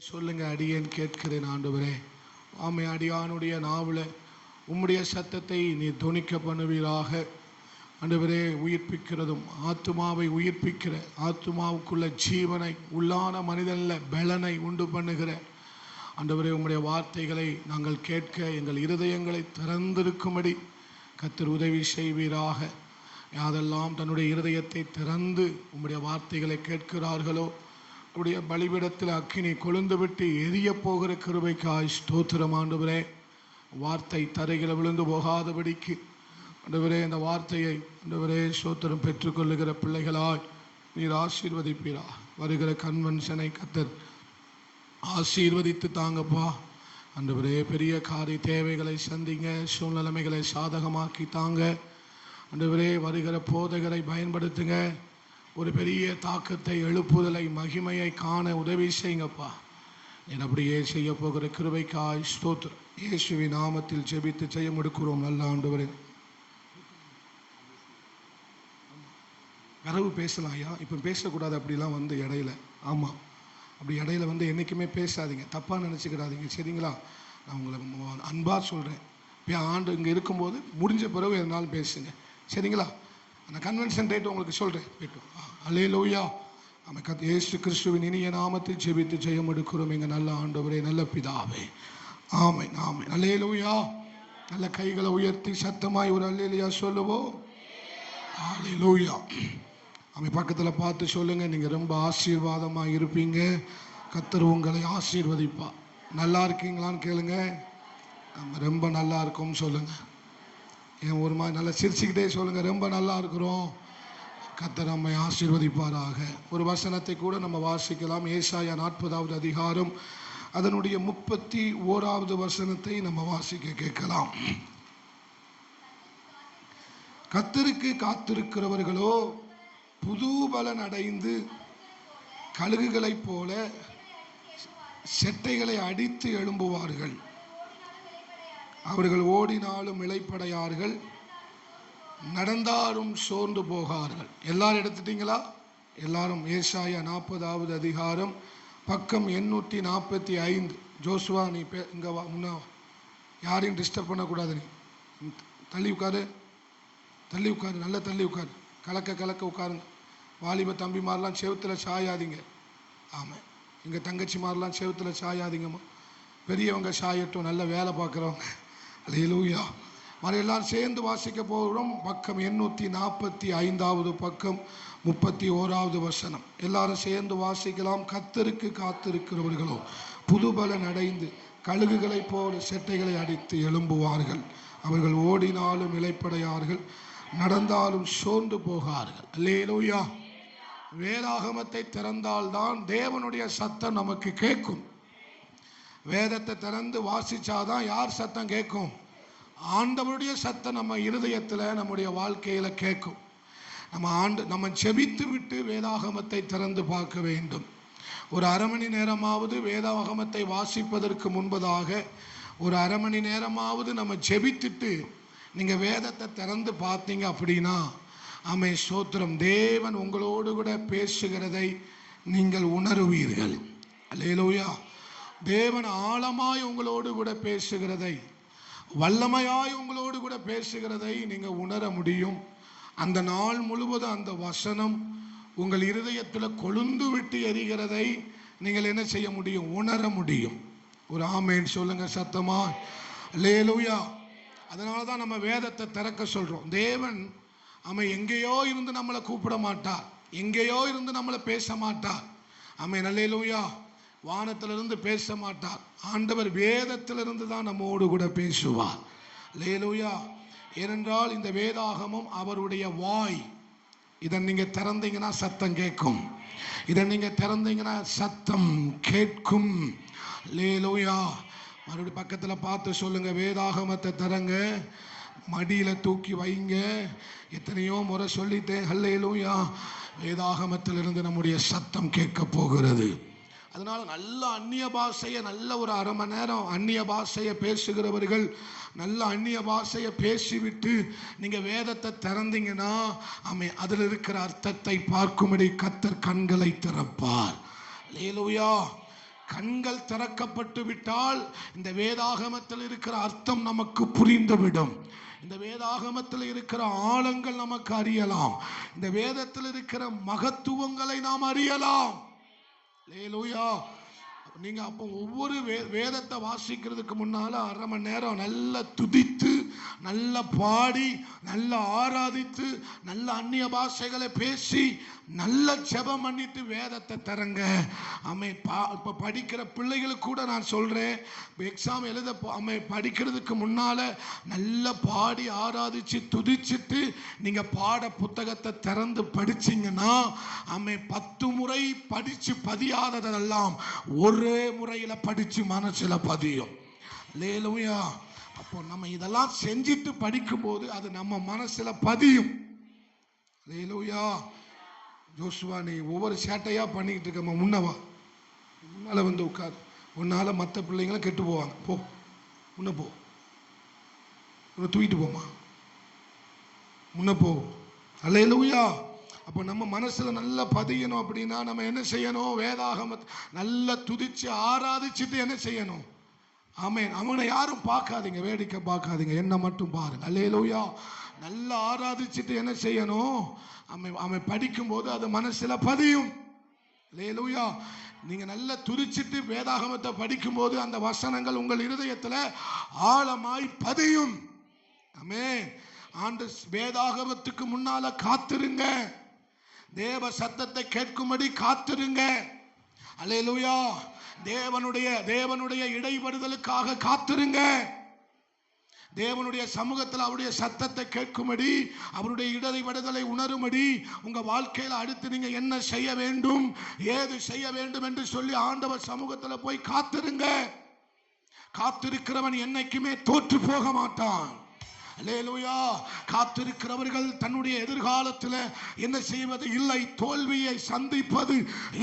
சொல்லுங்க, அடியேன் கேட்கிறேன் ஆண்டவரே. ஆமை, அடியானுடைய நாவல உம்முடைய சத்தத்தை நீ துணிக்க பண்ணுவீராக ஆண்டவரே. உயிர்ப்பிக்கிறதும் ஆத்துமாவை உயிர்ப்பிக்கிற, ஆத்துமாவுக்குள்ள ஜீவனை, உள்ளான மனிதனில் பலனை உண்டு பண்ணுகிற ஆண்டவரே, உம்முடைய வார்த்தைகளை நாங்கள் கேட்க எங்கள் இருதயங்களை திறந்திருக்கும்படி கர்த்தர் உதவி செய்வீராக. யாரெல்லாம் தன்னுடைய இருதயத்தை திறந்து உம்முடைய வார்த்தைகளை கேட்கிறார்களோ, உடைய பலிபீடத்தில் அக்கினி கொழுந்து விட்டு எரிய போகிற கிருபைக்காய் ஸ்தோத்திரம் ஆண்டவரே. வார்த்தை தரையில் விழுந்து போகாதபடிக்கு ஆண்டவரே, இந்த வார்த்தையை ஆண்டவரே ஸ்தோத்திரம் பெற்றுக்கொள்ளுகிற பிள்ளைகளாய் நீர் ஆசீர்வதிப்பீரா. வருகிற கன்வென்ஷனை கர்த்தர் ஆசீர்வதித்து தாங்கப்பா ஆண்டவரே. பெரிய காரிய தேவைகளை சந்திங்க, சூழ்நிலைமைகளை சாதகமாக்கி தாங்க ஆண்டவரே. வருகிற போதகரை பயன்படுத்துங்க, ஒரு பெரிய தாக்கத்தை, எழுப்புதலை, மகிமையை காண உதவி செய்யுங்கப்பா. என் அப்படியே செய்ய போகிற கிருபைக்காய் ஸ்தோத்திரம். இயேசுவின் நாமத்தில் ஜெபித்து செய்ய முடுக்கிறோம் நல்ல ஆண்டவரே. கரவு பேசலாம் ஐயா, இப்போ பேசக்கூடாது அப்படிலாம் வந்து இடையில. ஆமாம், அப்படி இடையில வந்து என்றைக்குமே பேசாதீங்க, தப்பாக நினச்சிக்கிடாதீங்க, சரிங்களா? நான் உங்களை அன்பாக சொல்கிறேன். இப்போ ஆண்டு இங்கே இருக்கும்போது முடிஞ்ச பிறகு எதனாலும் பேசுங்க, சரிங்களா? அந்த கன்வென்ஷன் டேட் உங்களுக்கு சொல்கிறேன். போய்ட்டு அல்லேலூயா. நம்ம இயேசு கிறிஸ்துவின் இனிய நாமத்தில் ஜெபித்து ஜெயம் எடுக்கிறோம் எங்கள் நல்ல ஆண்டவரே, நல்ல பிதாவே. ஆமென் ஆமென். அல்லேலூயா. நல்ல கைகளை உயர்த்தி சத்தமாய் ஒரு அல்லேலூயா சொல்லுவோம். அல்லேலூயா. அவை பக்கத்தில் பார்த்து சொல்லுங்கள், நீங்கள் ரொம்ப ஆசீர்வாதமாக இருப்பீங்க, கர்த்தர் உங்களை ஆசீர்வதிப்பா. நல்லா இருக்கீங்களான்னு கேளுங்க. நம்ம ரொம்ப நல்லா இருக்கோம்னு சொல்லுங்கள். ஏன் ஒரு மாதிரி நல்லா சிரிச்சுக்கிட்டே சொல்லுங்கள், ரொம்ப நல்லா இருக்கிறோம், கர்த்தர் நம்மை ஆசீர்வதிப்பாராக. ஒரு வசனத்தை கூட நம்ம வாசிக்கலாம். ஏசாயா 40வது அதிகாரம் அதனுடைய 31வது வசனத்தை நம்ம வாசிக்க கேட்கலாம். கர்த்தருக்கு காத்திருக்கிறவர்களோ புது பலன் அடைந்து கழுகுகளைப் போல செட்டைகளை அடித்து எழும்புவார்கள். அவர்கள் ஓடினாலும் இளைப்படையார்கள், நடந்தாலும் சோர்ந்து போகார்கள். எல்லாரும் எடுத்துட்டீங்களா? எல்லாரும் ஏசாயா 40வது அதிகாரம் பக்கம் 845. ஜோசுவா நீ இங்கே வா, முன்னா யாரையும் டிஸ்டர்ப் பண்ணக்கூடாது. நீ தள்ளி உட்காரு, தள்ளி உட்காரு, நல்லா தள்ளி உட்காரு, கலக்க கலக்க உட்காருங்க. வாலிப தம்பி மாதிரிலாம் செவத்தில் சாயாதீங்க. ஆமாம், எங்கள் தங்கச்சி மாதிரிலாம் செவத்தில் சாயாதீங்கம்மா. பெரியவங்க சாயட்டும், நல்ல வேலை பார்க்குறவங்க. அல்லேலூயா. மறு எல்லாரும் சேர்ந்து வாசிக்க போகிறோம். பக்கம் 845வது பக்கம் 31வது வசனம். எல்லாரும் சேர்ந்து வாசிக்கலாம். கர்த்தருக்கு காத்திருக்கிறவர்களோ புதுபலன் அடைந்து கழுகுகளைப் போல செட்டைகளை அடித்து எழும்புவார்கள். அவர்கள் ஓடினாலும் இளைப்படையார்கள், நடந்தாலும் சோர்ந்து போகார்கள். அல்லேலூயா. வேதாகமத்தை திறந்தால்தான் தேவனுடைய சத்தம் நமக்கு கேட்கும். வேதத்தை திறந்து வாசிச்சாதான் யார் சத்தம் கேட்கும்? ஆண்டவருடைய சத்தம் நம்ம இருதயத்தில், நம்முடைய வாழ்க்கையில் கேட்கும். நம்ம செபித்து விட்டு வேதாகமத்தை திறந்து பார்க்க வேண்டும். ஒரு அரை மணி நேரமாவது வேதாகமத்தை வாசிப்பதற்கு முன்பதாக ஒரு அரை மணி நேரமாவது நம்ம செபித்துட்டு நீங்கள் வேதத்தை திறந்து பார்த்தீங்க அப்படின்னா, ஆமே ஸ்தோத்திரம், தேவன் உங்களோடு கூட பேசுகிறதை நீங்கள் உணருவீர்கள். அல்லேலூயா. தேவன் ஆழமாய் உங்களோடு கூட பேசுகிறதை, வல்லமையாய் உங்களோடு கூட பேசுகிறதை நீங்கள் உணர முடியும். அந்த நாள் முழுவதும் அந்த வசனம் உங்கள் இருதயத்தில் கொழுந்து விட்டு எரிகிறதை நீங்கள் என்ன செய்ய முடியும்? உணர முடியும். ஒரு ஆமேன் சொல்லுங்க சத்தமா. அல்லேலூயா. அதனால தான் நம்ம வேதத்தை திறக்க சொல்கிறோம். தேவன் அவன் எங்கேயோ இருந்து நம்மளை கூப்பிட மாட்டார், எங்கேயோ இருந்து நம்மளை பேச மாட்டார். ஆமென். அல்லேலூயா. வானத்திலிருந்து பேச மாட்டார். ஆண்டவர் வேதத்திலிருந்து தான் நம்மோடு கூட பேசுவார். அல்லேலூயா. ஏனென்றால் இந்த வேதாகமம் அவருடைய வாய். இதை நீங்கள் திறந்தீங்கன்னா சத்தம் கேட்கும். இதை நீங்கள் திறந்தீங்கன்னா சத்தம் கேட்கும். அல்லேலூயா. மறுபடியும் பக்கத்தில் பார்த்து சொல்லுங்க, வேதாகமத்தை திறங்க, மடியில் தூக்கி வைங்க. எத்தனையோ முறை சொல்லிட்டேன். அல்லேலூயா. வேதாகமத்திலிருந்து நம்முடைய சத்தம் கேட்க போகிறது. அதனால நல்ல அந்நிய பாஷையை, நல்ல ஒரு அரை மணி நேரம் அந்நிய பாஷையை பேசுகிறவர்கள் நல்ல அந்நிய பாஷையை பேசிவிட்டு நீங்கள் வேதத்தை திறந்தீங்கன்னா, அதில் இருக்கிற அர்த்தத்தை பார்க்கும்படி கர்த்தர் கண்களை திறப்பார். அல்லேலூயா. கண்கள் திறக்கப்பட்டு விட்டால் இந்த வேதாகமத்தில் இருக்கிற அர்த்தம் நமக்கு புரிந்துவிடும். இந்த வேதாகமத்தில் இருக்கிற ஆழங்கள் நமக்கு அறியலாம். இந்த வேதத்தில் இருக்கிற மகத்துவங்களை நாம் அறியலாம். அல்லேலூயா. நீங்க அப்போ ஒவ்வொரு வேதத்தை வாசிக்கிறதுக்கு முன்னால அரை மணி நேரம் நல்லா துதித்து, நல்லா பாடி, நல்லா ஆராதித்து, நல்ல அந்நிய பாஷைகளை பேசி, நல்ல ஜெபம் பண்ணிட்டு வேதத்தை தரங்க. இப்போ படிக்கிற பிள்ளைகளுக்கு கூட நான் சொல்றேன், எக்ஸாம் எழுத படிக்கிறதுக்கு முன்னால நல்லா பாடி ஆராதிச்சு துதிச்சுட்டு நீங்க பாட புத்தகத்தை திறந்து படிச்சீங்கன்னா 10 முறை படிச்சு பதியாததெல்லாம் ஒரே முறையில படிச்சு மனசுல பதியும். அல்லேலூயா. அப்போ நம்ம இதெல்லாம் செஞ்சிட்டு படிக்கும் போது அது நம்ம மனசுல பதியும். அல்லேலூயா. ஜோசுவா, நீ ஒவ்வொரு சேட்டையா பண்ணிக்கிட்டு இருக்க, முன்னவா, முன்னால வந்து உட்காரு. உன்னால மற்ற பிள்ளைங்களும் கெட்டு போவாங்க. போ, முன்ன போ, உன்னை தூக்கிட்டு போமா, முன்ன போ. அல்லேலூயா. அப்போ நம்ம மனசுல நல்லா பதியணும். அப்படின்னா நம்ம என்ன செய்யணும்? வேதாகமத்தை நல்லா துதிச்சு ஆராதிச்சுட்டு என்ன செய்யணும்? ஆமென். அவனை யாரும் பார்க்காதீங்க, வேடிக்கை பார்க்காதீங்க, என்ன மட்டும் பாருங்க. அல்லேலூயா. நல்லா ஆராதிச்சுட்டு என்ன செய்யணும்? அவன் படிக்கும் போது அது மனசுல பதியும். அல்லேலூயா. நீங்க நல்லா துதிச்சிட்டு வேதாகமத்தை படிக்கும் போது அந்த வசனங்கள் உங்கள் இருதயத்துல ஆழமாய் பதியும். ஆமென். ஆண்டு வேதாகமத்துக்கு முன்னால காத்திருங்க. தேவ சத்தத்தை கேட்கும்படி காத்திருங்க. அல்லேலூயா. தேவனுடைய இடைபடுதலுக்காக காத்திருங்க. தேவனுடைய சமூகத்தில் அவருடைய சத்தத்தை கேட்கும்படி, அவருடைய இடைபடுதலை உணரும்படி உங்க வாழ்க்கையில் அடுத்து நீங்க என்ன செய்ய வேண்டும், ஏது செய்ய வேண்டும் என்று சொல்லி ஆண்டவர் சமூகத்தில் போய் காத்திருங்க. காத்திருக்கிறவன் என்னைக்குமே தோற்று போக மாட்டான். அல்லேலூயா. காத்திருக்கிறவர்கள் தன்னுடைய எதிர்காலத்தில் என்ன செய்வது இல்லை, தோல்வியை சந்திப்பது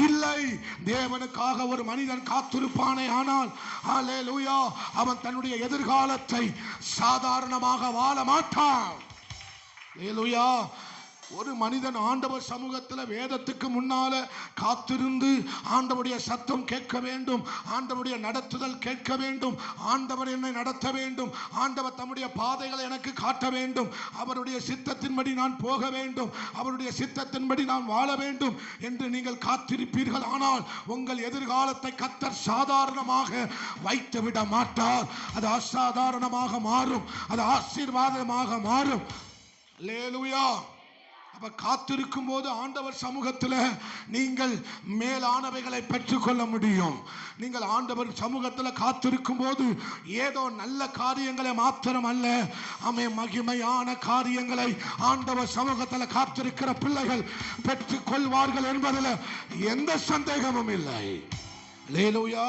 இல்லை. தேவனுக்காக ஒரு மனிதன் காத்திருப்பானே ஆனால் அல்லேலூயா, அவன் தன்னுடைய எதிர்காலத்தை சாதாரணமாக வாழ மாட்டான். அல்லேலூயா. ஒரு மனிதன் ஆண்டவர் சமூகத்தில் வேதத்துக்கு முன்னால காத்திருந்து ஆண்டவருடைய சத்தம் கேட்க வேண்டும், ஆண்டவருடைய நடத்துதல் கேட்க வேண்டும், ஆண்டவர் என்னை நடத்த வேண்டும், ஆண்டவர் தம்முடைய பாதைகளை எனக்கு காட்ட வேண்டும், அவருடைய சித்தத்தின்படி நான் போக வேண்டும், அவருடைய சித்தத்தின்படி நான் வாழ வேண்டும் என்று நீங்கள் காத்திருப்பீர்கள். ஆனால் உங்கள் எதிர்காலத்தை கர்த்தர் சாதாரணமாக வைத்து விட மாட்டார். அது அசாதாரணமாக மாறும், அது ஆசீர்வாதமாக மாறும். அல்லேலூயா. அப்ப காத்திருக்கும் போது ஆண்டவர் சமூகத்தில் நீங்கள் மேலானவைகளை பெற்றுக்கொள்ள முடியும். நீங்கள் ஆண்டவர் சமூகத்தில் காத்திருக்கும் போது ஏதோ நல்ல காரியங்களை மாத்திரம் அல்ல, மகிமையான காரியங்களை ஆண்டவர் சமூகத்தில் காத்திருக்கிற பிள்ளைகள் பெற்றுக் கொள்வார்கள் என்பதில் எந்த சந்தேகமும் இல்லை. அல்லேலூயா.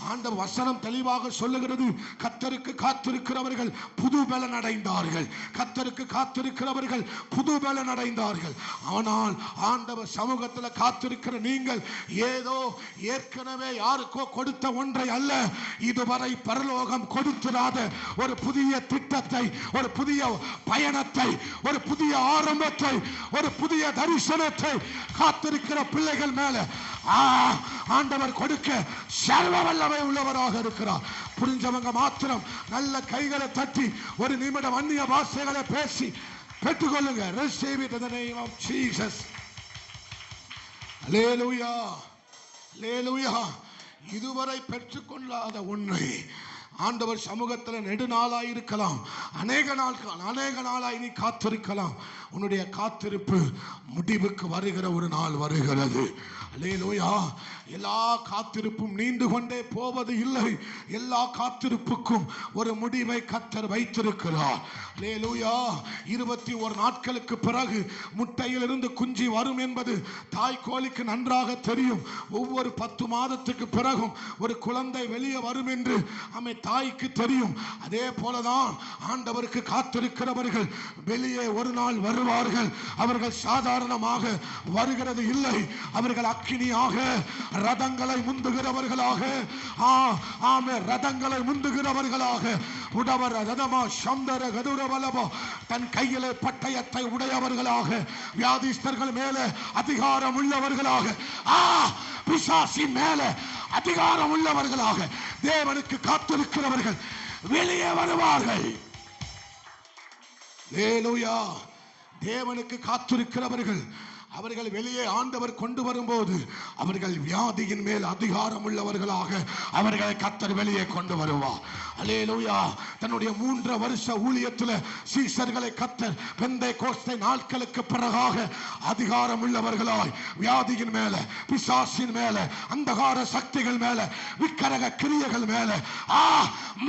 ஆண்டவர் வசனம் தெளிவாக சொல்லுகிறது, கர்த்தருக்கு காத்திருக்கிறவர்கள் புது பலன் அடைந்தார்கள், கர்த்தருக்கு காத்திருக்கிறவர்கள் புது பலன் அடைந்தார்கள். ஆனால் ஆண்டவர் சமூகத்தில் காத்திருக்கிற நீங்கள் ஏதோ ஏற்கனவே யாருக்கோ கொடுத்த ஒன்றை அல்ல, இதுவரை பரலோகம் கொடுத்திராத ஒரு புதிய திட்டத்தை, ஒரு புதிய பயணத்தை, ஒரு புதிய ஆரம்பத்தை, ஒரு புதிய தரிசனத்தை காத்திருக்கிற பிள்ளைகள் மேல ஆண்டவர் கொடுக்க சர்வ வல்லமை உள்ளவராக இருக்கிறார். புரிஞ்சவங்க மாத்திரம் நல்ல கைகளை தட்டி ஒரு நிமிடம் அந்நிய பாஷைகளை பேசி பெற்றுக்கொள்ளுங்க. Receive it in the name of Jesus. Hallelujah. Hallelujah. இதுவரை பெற்றுக்கொள்ளாத ஒன்றை ஆண்டவர் சமூகத்தில் நெடுநாளாய் இருக்கலாம், அநேக நாளாய் நீ காத்திருக்கலாம். உன்னுடைய காத்திருப்பு முடிவுக்கு வருகிற ஒரு நாள் வருகிறது. அல்லேலூயா. எல்லா காத்திருப்பும் நீண்டு கொண்டே போவது இல்லை. எல்லா காத்திருப்புக்கும் ஒரு முடிவை கர்த்தர் வைத்திருக்கிறார். அல்லேலூயா. 21 நாட்களுக்கு பிறகு முட்டையிலிருந்து குஞ்சு வரும் என்பது தாய் கோழிக்கு நன்றாக தெரியும். ஒவ்வொரு 10 மாதத்துக்கு பிறகும் ஒரு குழந்தை வெளியே வரும் என்று தாய்க்கு தெரியும். அதே போலதான் ஆண்டவருக்கு காத்திருக்கிறவர்கள் வெளியே ஒரு நாள் வருவார்கள். அவர்கள் சாதாரணமாக வருகிறது இல்லை, அவர்கள் அக்கினியாக ரதங்களை முந்துகிறவர்களாக, ரதங்களை முந்துகிறவர்களாக உடவர ரதமா சந்தர கதுர வலபோ தன் கையிலே பட்டயத்தை உடையவர்களாக, வியாதிஸ்தர்கள் மேலே அதிகாரம் உள்ளவர்களாக, பிசாசின் மேலே அதிகாரம் உள்ளவர்களாக தேவனுக்கு காத்திருக்கிறவர்கள் வெளியே வருவார்கள். ஹல்லேலூயா. தேவனுக்கு காத்திருக்கிறவர்கள் அவர்கள் வெளியே ஆண்டவர் கொண்டு வரும்போது அவர்கள் வியாதியின் மேல் அதிகாரம் உள்ளவர்களாக அவர்களை கர்த்தர் வெளியே கொண்டு வருவார். அல்லேலூயா. தன்னுடைய 3 வருஷ ஊழியத்தில் சீசர்களை கர்த்தர் பெந்தேகோஸ்தே நாட்களுக்கு பிறகாக அதிகாரம் உள்ளவர்களாய் வியாதியின் மேல, பிசாசின் மேல, அந்தகார சக்திகள் மேல, விக்கிரக கிரியைகள் மேல,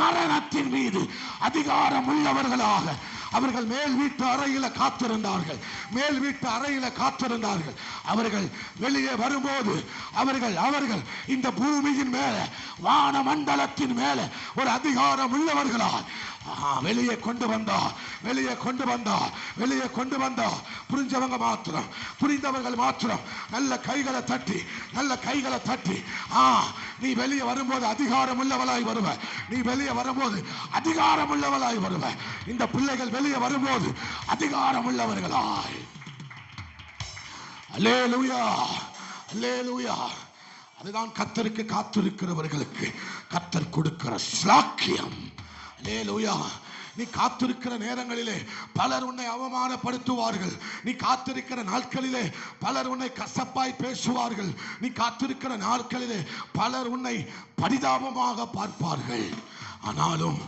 மரணத்தின் மீது அதிகாரம் உள்ளவர்களாக அவர்கள் மேல் வீட்டு அறையில காத்திருந்தார்கள். மேல் வீட்டு அறையில காத்திருந்தார்கள். அவர்கள் வெளியே வரும்போது அவர்கள் இந்த பூமியின் மேல, வான மண்டலத்தின் மேல ஒரு அதிகாரம் உள்ளவர்களால் வெளியே கொண்டு வந்தார். வெளியே கொண்டு வந்தார். வெளியே கொண்டு வந்தார். புரிஞ்சவங்க மாத்திரம், புரிந்தவர்கள் மாத்திரம் நல்ல கைகளை தட்டி, நல்ல கைகளை தட்டி, நீ வெளியே வரும்போது அதிகாரம் உள்ளவளாய் வருவ. நீ வெளியே வரும்போது அதிகாரம் உள்ளவளாய் வருவ. இந்த பிள்ளைகள் வெளியே வரும்போது அதிகாரம் உள்ளவர்களாய். அல்லேலூயா. அல்லேலூயா. அதுதான் கர்த்தருக்கு காத்திருக்கிறவர்களுக்கு கர்த்தர் கொடுக்கிற ஸ்லாக்கியம். அல்லேலூயா. நீ காத்திருக்கிற நேரங்களிலே பலர் உன்னை அவமானப்படுத்துவார்கள். நீ காத்திருக்கிற நாட்களிலே பலர் உன்னை கசப்பாய் பேசுவார்கள். நீ காத்திருக்கிற நாட்களிலே பலர் உன்னை பரிதாபமாக பார்ப்பார்கள். ஆனாலும்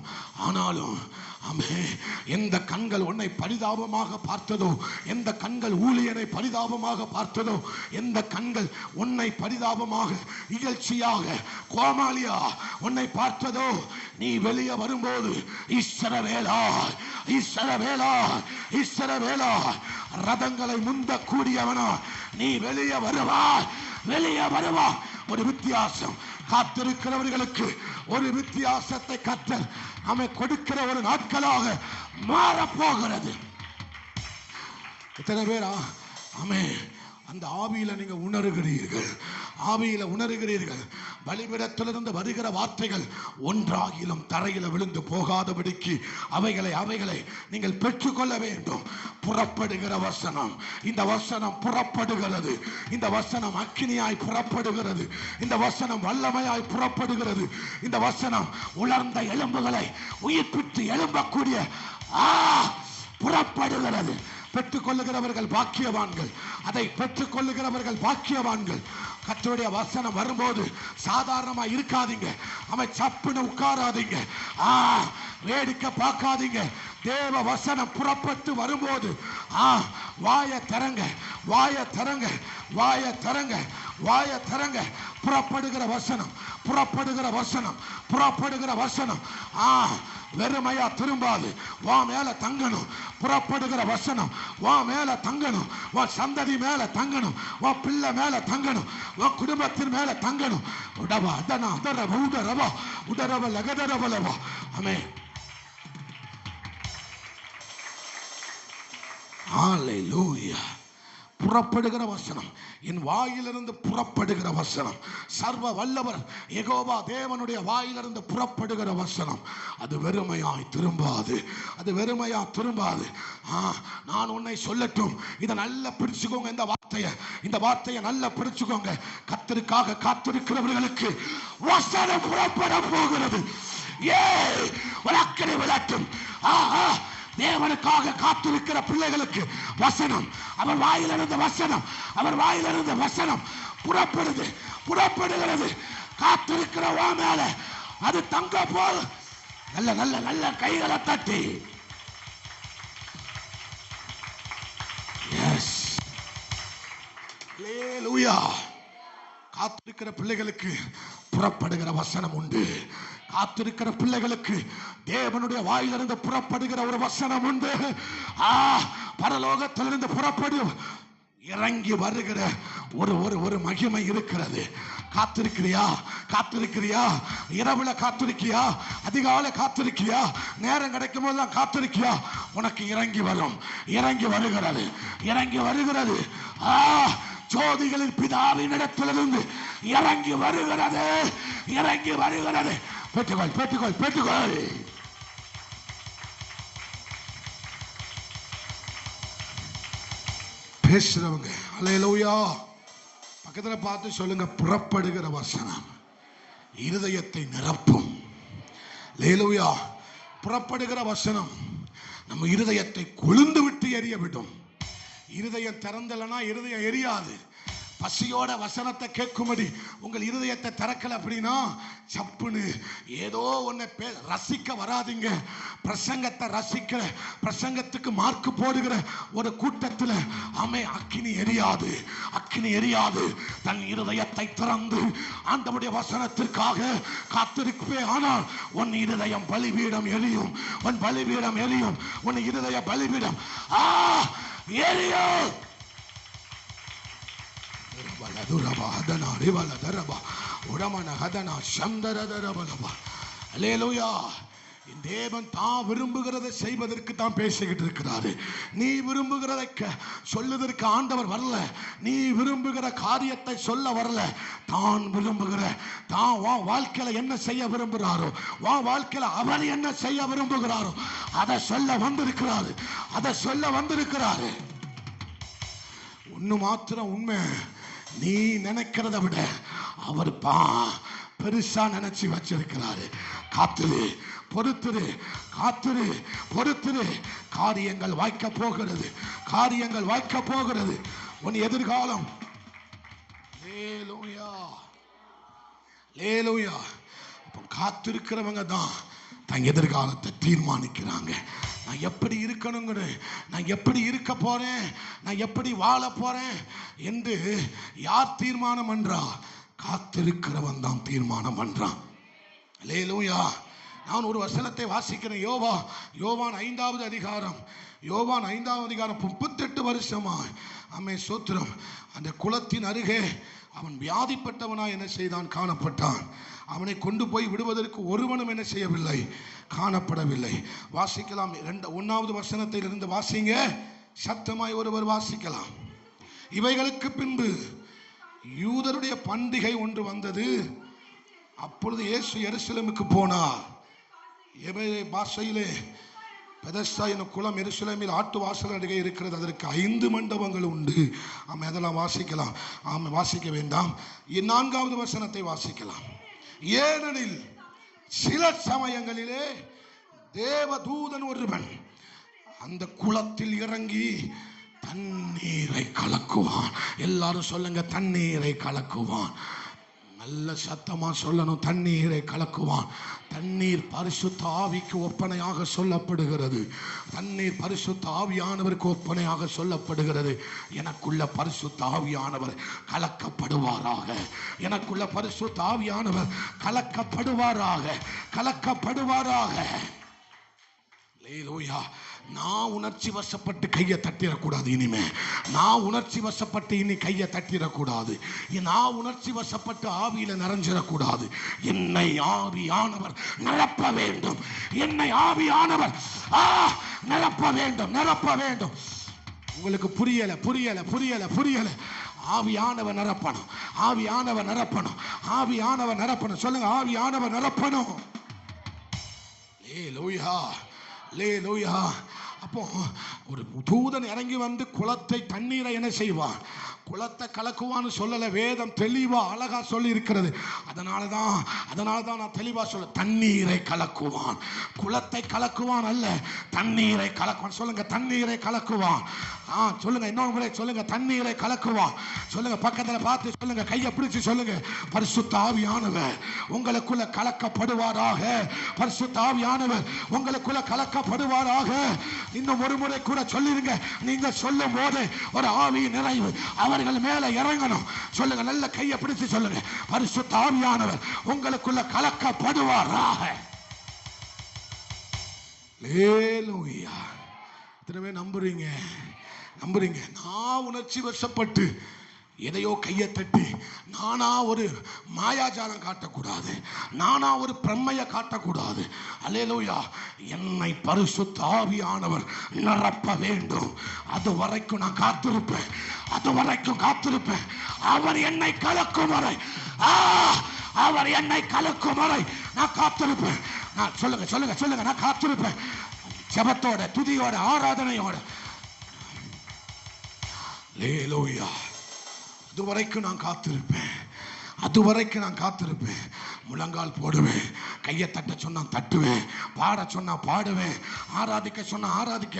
எந்த கண்கள் உன்னை பரிதாபமாக பார்த்ததோ, எந்த கண்கள் ஊழியனை பரிதாபமாக பார்த்ததோ, எந்த கண்கள் உன்னை பரிதாபமாக, இகழ்ச்சியாக, கோமாளியா உன்னை பார்த்ததோ, நீ வெளியே வரும்போது இஸ்ரவேலா, இஸ்ரவேலா, இஸ்ரவேலா ரதங்களை முந்த கூடியவனா நீ வெளியே வருவாய். வெளியே வருவாய். ஒரு வித்தியாசம் காத்திருக்கிறவர்களுக்கு ஒரு வித்தியாசத்தை கர்த்தர் அவன் கொடுக்கிற ஒரு நாட்களாக மாறப்போகிறது. எத்தனை பேரா அந்த ஆவியில நீங்க உணர்கிறீர்கள்? ஆவியில உணர்கிறீர்கள். பலிபீடத்திலிருந்து வருகிற வார்த்தைகள் ஒன்றாகிலும் தரையில விழுந்து போகாதபடிக்கு அவைகளை நீங்கள் பெற்றுக்கொள்ள வேண்டும். புறப்படுகிற வசனம், இந்த வசனம் புறப்படுகிறது. இந்த வசனம் அக்கினியாய் புறப்படுகிறது. இந்த வசனம் வல்லமையாய் புறப்படுகிறது. இந்த வசனம் உலர்ந்த எலும்புகளை உயிர்ப்பித்து எழும்பக்கூடிய புறப்படுகிறது. பெற்றுக்கொள்ளுகிறவர்கள் பாக்கியவான்கள். அதை பெற்றுக்கொள்ளுகிறவர்கள் பாக்கியவான்கள். கர்த்தருடைய வசனம் வரும்போது சாதாரணமா இருக்காதீங்க. சப்புன்னு உட்காராதீங்க. வேடிக்கை பார்க்காதீங்க. தேவ வசனம் புறப்பட்டு வரும்போது வாய தரங்க, வாய தரங்க, வாய தரங்க, வாய தரங்க. புறப்படுகிற வசனம், புறப்படுகிற வசனம், புறப்படுகிற வசனம் வெறுமையா திரும்பாது. வா மேல தங்கணும். புறப்படுகிற வசனம் வா மேல தங்கணும். வா சந்ததி மேல தங்கணும். வா பிள்ளை மேல தங்கணும். வா குடும்பத்தின் மேல தங்கணும். உடவா அதனா அதரவ உடரவா உடரவ லகதரவலவா. ஆமென். ஹல்லேலூயா. புறப்படுகிற வசனம், என் வாயிலிருந்து புறப்படுகிற வசனம், சர்வ வல்லவர் யெகோவா தேவனுடைய வாயிலிருந்து புறப்படுகிற வசனம் அது வெறுமையாய் திரும்பாது. அது வெறுமையா திரும்பாது. நான் உன்னை சொல்லட்டும், இதை நல்லா பிடிச்சுக்கோங்க. இந்த வார்த்தையை நல்லா பிடிச்சுக்கோங்க. கர்த்தருக்காக காத்திருக்கிறவர்களுக்கு வசனம் புறப்பட போகிறது. உலக்கரை விளட்டும். தேவனுக்காக காத்திருக்கிற பிள்ளைகளுக்கு வசனம், அவர் வாயிலிருந்து வசனம், அவர் வாயிலிருந்து வசனம் புறப்படுது, புறப்படுகிறது. காத்திருக்கிற வா மேல அது தங்க போல். நல்ல நல்ல நல்ல கைகளை தட்டி காத்திருக்கிற பிள்ளைகளுக்கு புறப்படுகிற வசனம் உண்டு. காத்திருக்கிற பிள்ளைகளுக்கு தேவனுடைய வாயிலிருந்து புறப்படுகிற ஒரு வசனம் உண்டு. பரலோகத்திலிருந்து புறப்படும் இறங்கி வருகிற ஒரு ஒரு ஒரு மகிமை இருக்கிறது. காத்திருக்கிறியா? காத்திருக்கிறியா? இரவுல காத்திருக்கியா? அதிகாலை காத்திருக்கியா? நேரம் கிடைக்கும் போதெல்லாம் காத்திருக்கியா? உனக்கு இறங்கி வரும். இறங்கி வருகிறது, இறங்கி வருகிறது. ஜோதிகளின் பிதாவின் இடத்திலிருந்து இறங்கி வருகிறது, இறங்கி வருகிறது. பெற்றுக்கொள், பெற்றுக்கொள், பெற்றுக்கொள். பேசுறவங்க அல்லேலூயா. பக்கத்துல பார்த்து சொல்லுங்க, புறப்படுகிற வசனம் இருதயத்தை நிரப்பும். அல்லேலூயா. புறப்படுகிற வசனம் நம்ம இருதயத்தை கொழுந்து விட்டு எரிய விடும். இருதயம் திறந்தலனா இருதயம் எரியாது. பசியோட வசனத்தை கேட்கும்படி உங்கள் இருதயத்தை திறக்கல அப்படின்னா சப்புன்னு ஏதோ ஒன்றை ரசிக்க வராதிங்க. பிரசங்கத்தை ரசிக்கிற, பிரசங்கத்துக்கு மார்க்கு போடுகிற ஒரு கூட்டத்தில் அக்கினி எரியாது, அக்கினி எரியாது. தன் இருதயத்தை திறந்து ஆண்டவருடைய வசனத்திற்காக காத்திருப்பே. ஆனால் உன் இருதயம் பலிபீடம் எரியும், உன் பலிபீடம் எரியும், உன் இருதய பலிபீடம் எரியும். தேவன் தான் விரும்புகிறதை செய்வதற்கு தான் பேசிக்கிட்டு இருக்கிறாரு. நீ விரும்புகிறதை சொல்லுவதற்கு ஆண்டவர் வரல. நீ விரும்புகிற காரியத்தை சொல்ல வரல. தான் விரும்புகிற, தான் வாழ்க்கையில என்ன செய்ய விரும்புகிறாரோ, வாழ்க்கையில அவர் என்ன செய்ய விரும்புகிறாரோ அதை சொல்ல வந்திருக்கிறாரு, அதை சொல்ல வந்திருக்கிறாரு. ஒண்ணு மாத்திரம் உண்மை, நீ நினைக்கிறத விட அவர் பெருசா நினைச்சு வச்சிருக்கிறாரு. காத்துரு, பொறுத்துரு, காத்துரு, பொறுத்துரு. காரியங்கள் வாய்க்க போகிறது, காரியங்கள் வாய்க்க போகிறது. உன் எதிர்காலம் காத்திருக்கிறவங்க தான் தன் எதிர்காலத்தை தீர்மானிக்கிறாங்க. நான் எப்படி இருக்கணுங்கிற, நான் எப்படி இருக்க போறேன், நான் எப்படி வாழ போறேன் என்று யார் தீர்மானம் பண்றா? காத்திருக்கிறவன் தான் தீர்மானம் பண்றான். அல்லேலூயா. நான் ஒரு வசனத்தை வாசிக்கிறேன். யோவான் 5வது அதிகாரம், யோவான் 5வது அதிகாரம். 38 வருஷமா சோத்திரம் அந்த குளத்தின் அருகே அவன் வியாதிப்பட்டவனாய் என்ன செய்தான்? காணப்பட்டான். அவனை கொண்டு போய் விடுவதற்கு ஒருவனும் என்ன செய்யவில்லை? காணப்படவில்லை. வாசிக்கலாம். 1வது வசனத்தில் இருந்து வாசிங்க, சத்தமாய் ஒருவர் வாசிக்கலாம். இவைகளுக்கு பின்பு யூதருடைய பண்டிகை ஒன்று வந்தது. அப்பொழுது இயேசு எருசலேமுக்கு போனார். பாஷையிலே பெதஸ்தா என்னும் குளம் எருசலேமில் ஆட்டு வாசல் அருகே இருக்கிறது. அதற்கு 5 மண்டபங்கள் உண்டு. அதெல்லாம் வாசிக்கலாம். வாசிக்க வேண்டாம். 4வது வசனத்தை வாசிக்கலாம். ஏனெனில் சில சமயங்களிலே தேவதூதன் ஒருவன் அந்த குளத்தில் இறங்கி தண்ணீரை கலக்குவான். எல்லாரும் சொல்லுங்க, தண்ணீரை கலக்குவான். நல்ல சத்தமா சொல்லணும், தண்ணீரை கலக்குவான். தண்ணீர் பரிசுத்த ஆவிக்கு ஒப்பனையாக சொல்லப்படுகிறது. தண்ணீர் பரிசுத்த ஆவியானவருக்கு ஒப்பனையாக சொல்லப்படுகிறது. எனக்குள்ள பரிசுத்த ஆவியானவர் கலக்கப்படுவாராக, எனக்குள்ள பரிசுத்த ஆவியானவர் கலக்கப்படுவாராக, கலக்கப்படுவாராக. அல்லேலூயா. நான் உணர்ச்சி வசப்பட்டு கையை தட்டிடக்கூடாது. இனிமே நான் உணர்ச்சி வசப்பட்டு இனி கையை தட்டிடக்கூடாது. நான் உணர்ச்சி வசப்பட்டு ஆவியில நிறைஞ்சிடக்கூடாது. என்னை ஆவியானவர் நிரப்ப வேண்டும், என்னை ஆவியானவர் நிரப்ப வேண்டும், நிரப்ப வேண்டும். உங்களுக்கு புரியல புரியல புரியல புரியல. ஆவியானவர் நிரப்பணும், ஆவியானவர் நிரப்பணும், ஆவியானவர் நிரப்பணும். சொல்லுங்க, ஆவியானவர் நிரப்பணும். அல்லேலூயா, அல்லேலூயா. அப்போ ஒரு தூதன் இறங்கி வந்து குளத்தை, தண்ணீரை என்ன செய்வான்? குளத்தை கலக்குவான்னு சொல்லல. வேதம் தெளிவா அழகா சொல்லி இருக்கிறது. அதனாலதான் நான் தெளிவா சொல்ல, தண்ணீரை கலக்குவான். குளத்தை கலக்குவான் அல்ல, தண்ணீரை கலக்குவான். சொல்லுங்க, தண்ணீரை கலக்குவான். சொல்லுங்க, இன்னொரு முறை சொல்லுங்க, தண்ணீரை கலக்குவான். சொல்லுங்க, பக்கத்துல பார்த்து சொல்லுங்க, கையை பிடிச்சு சொல்லுங்க, பரிசுத்த ஆவியானவர் உங்களுக்குள்ள கலக்கப்படுவாராக, பரிசுத்த ஆவியானவர் உங்களுக்குள்ள கலக்கப்படுவாராக. இன்னும் ஒரு முறை கூட சொல்லிருங்க. நீங்க சொல்லும் போது ஒரு ஆவி நிறைவு அவர்கள் மேல இறங்கணும். சொல்லுங்க, நல்ல கையை பிடிச்சு சொல்லுங்க, பரிசுத்த ஆவியானவர் உங்களுக்குள்ள கலக்கப்படுவாராக. அல்லேலூயா. எத்தனை நம்புறீங்க? நம்புறீங்க? நான் உணர்ச்சி வசப்பட்டு எதையோ கையை தட்டி நானா ஒரு மாயாஜாலம் காட்டக்கூடாது, நானா ஒரு பிரம்மையை காட்டக்கூடாது. அல்லேலூயா. என்னை பரிசுத்த ஆவியானவர் நிரப்ப வேண்டும். அது வரைக்கும் நான் காத்திருப்பேன், அது வரைக்கும் காத்திருப்பேன். அவர் என்னை கலக்கும் வரை, அவர் என்னை கலக்கும் வரை நான் காத்திருப்பேன். நான் சொல்லுங்க சொல்லுங்க சொல்லுங்க, நான் காத்திருப்பேன். ஜெபத்தோட, துதியோட, ஆராதனையோட. அல்லேலூயா. அதுவரைக்கும் நான் காத்திருப்பேன், அதுவரைக்கும் நான் காத்திருப்பேன். முழங்கால் போடுவேன், கையை தட்ட சொன்னா தட்டுவேன், பாட சொன்னா பாடுவேன், ஆராதிக்க சொன்னா ஆராதிக்க.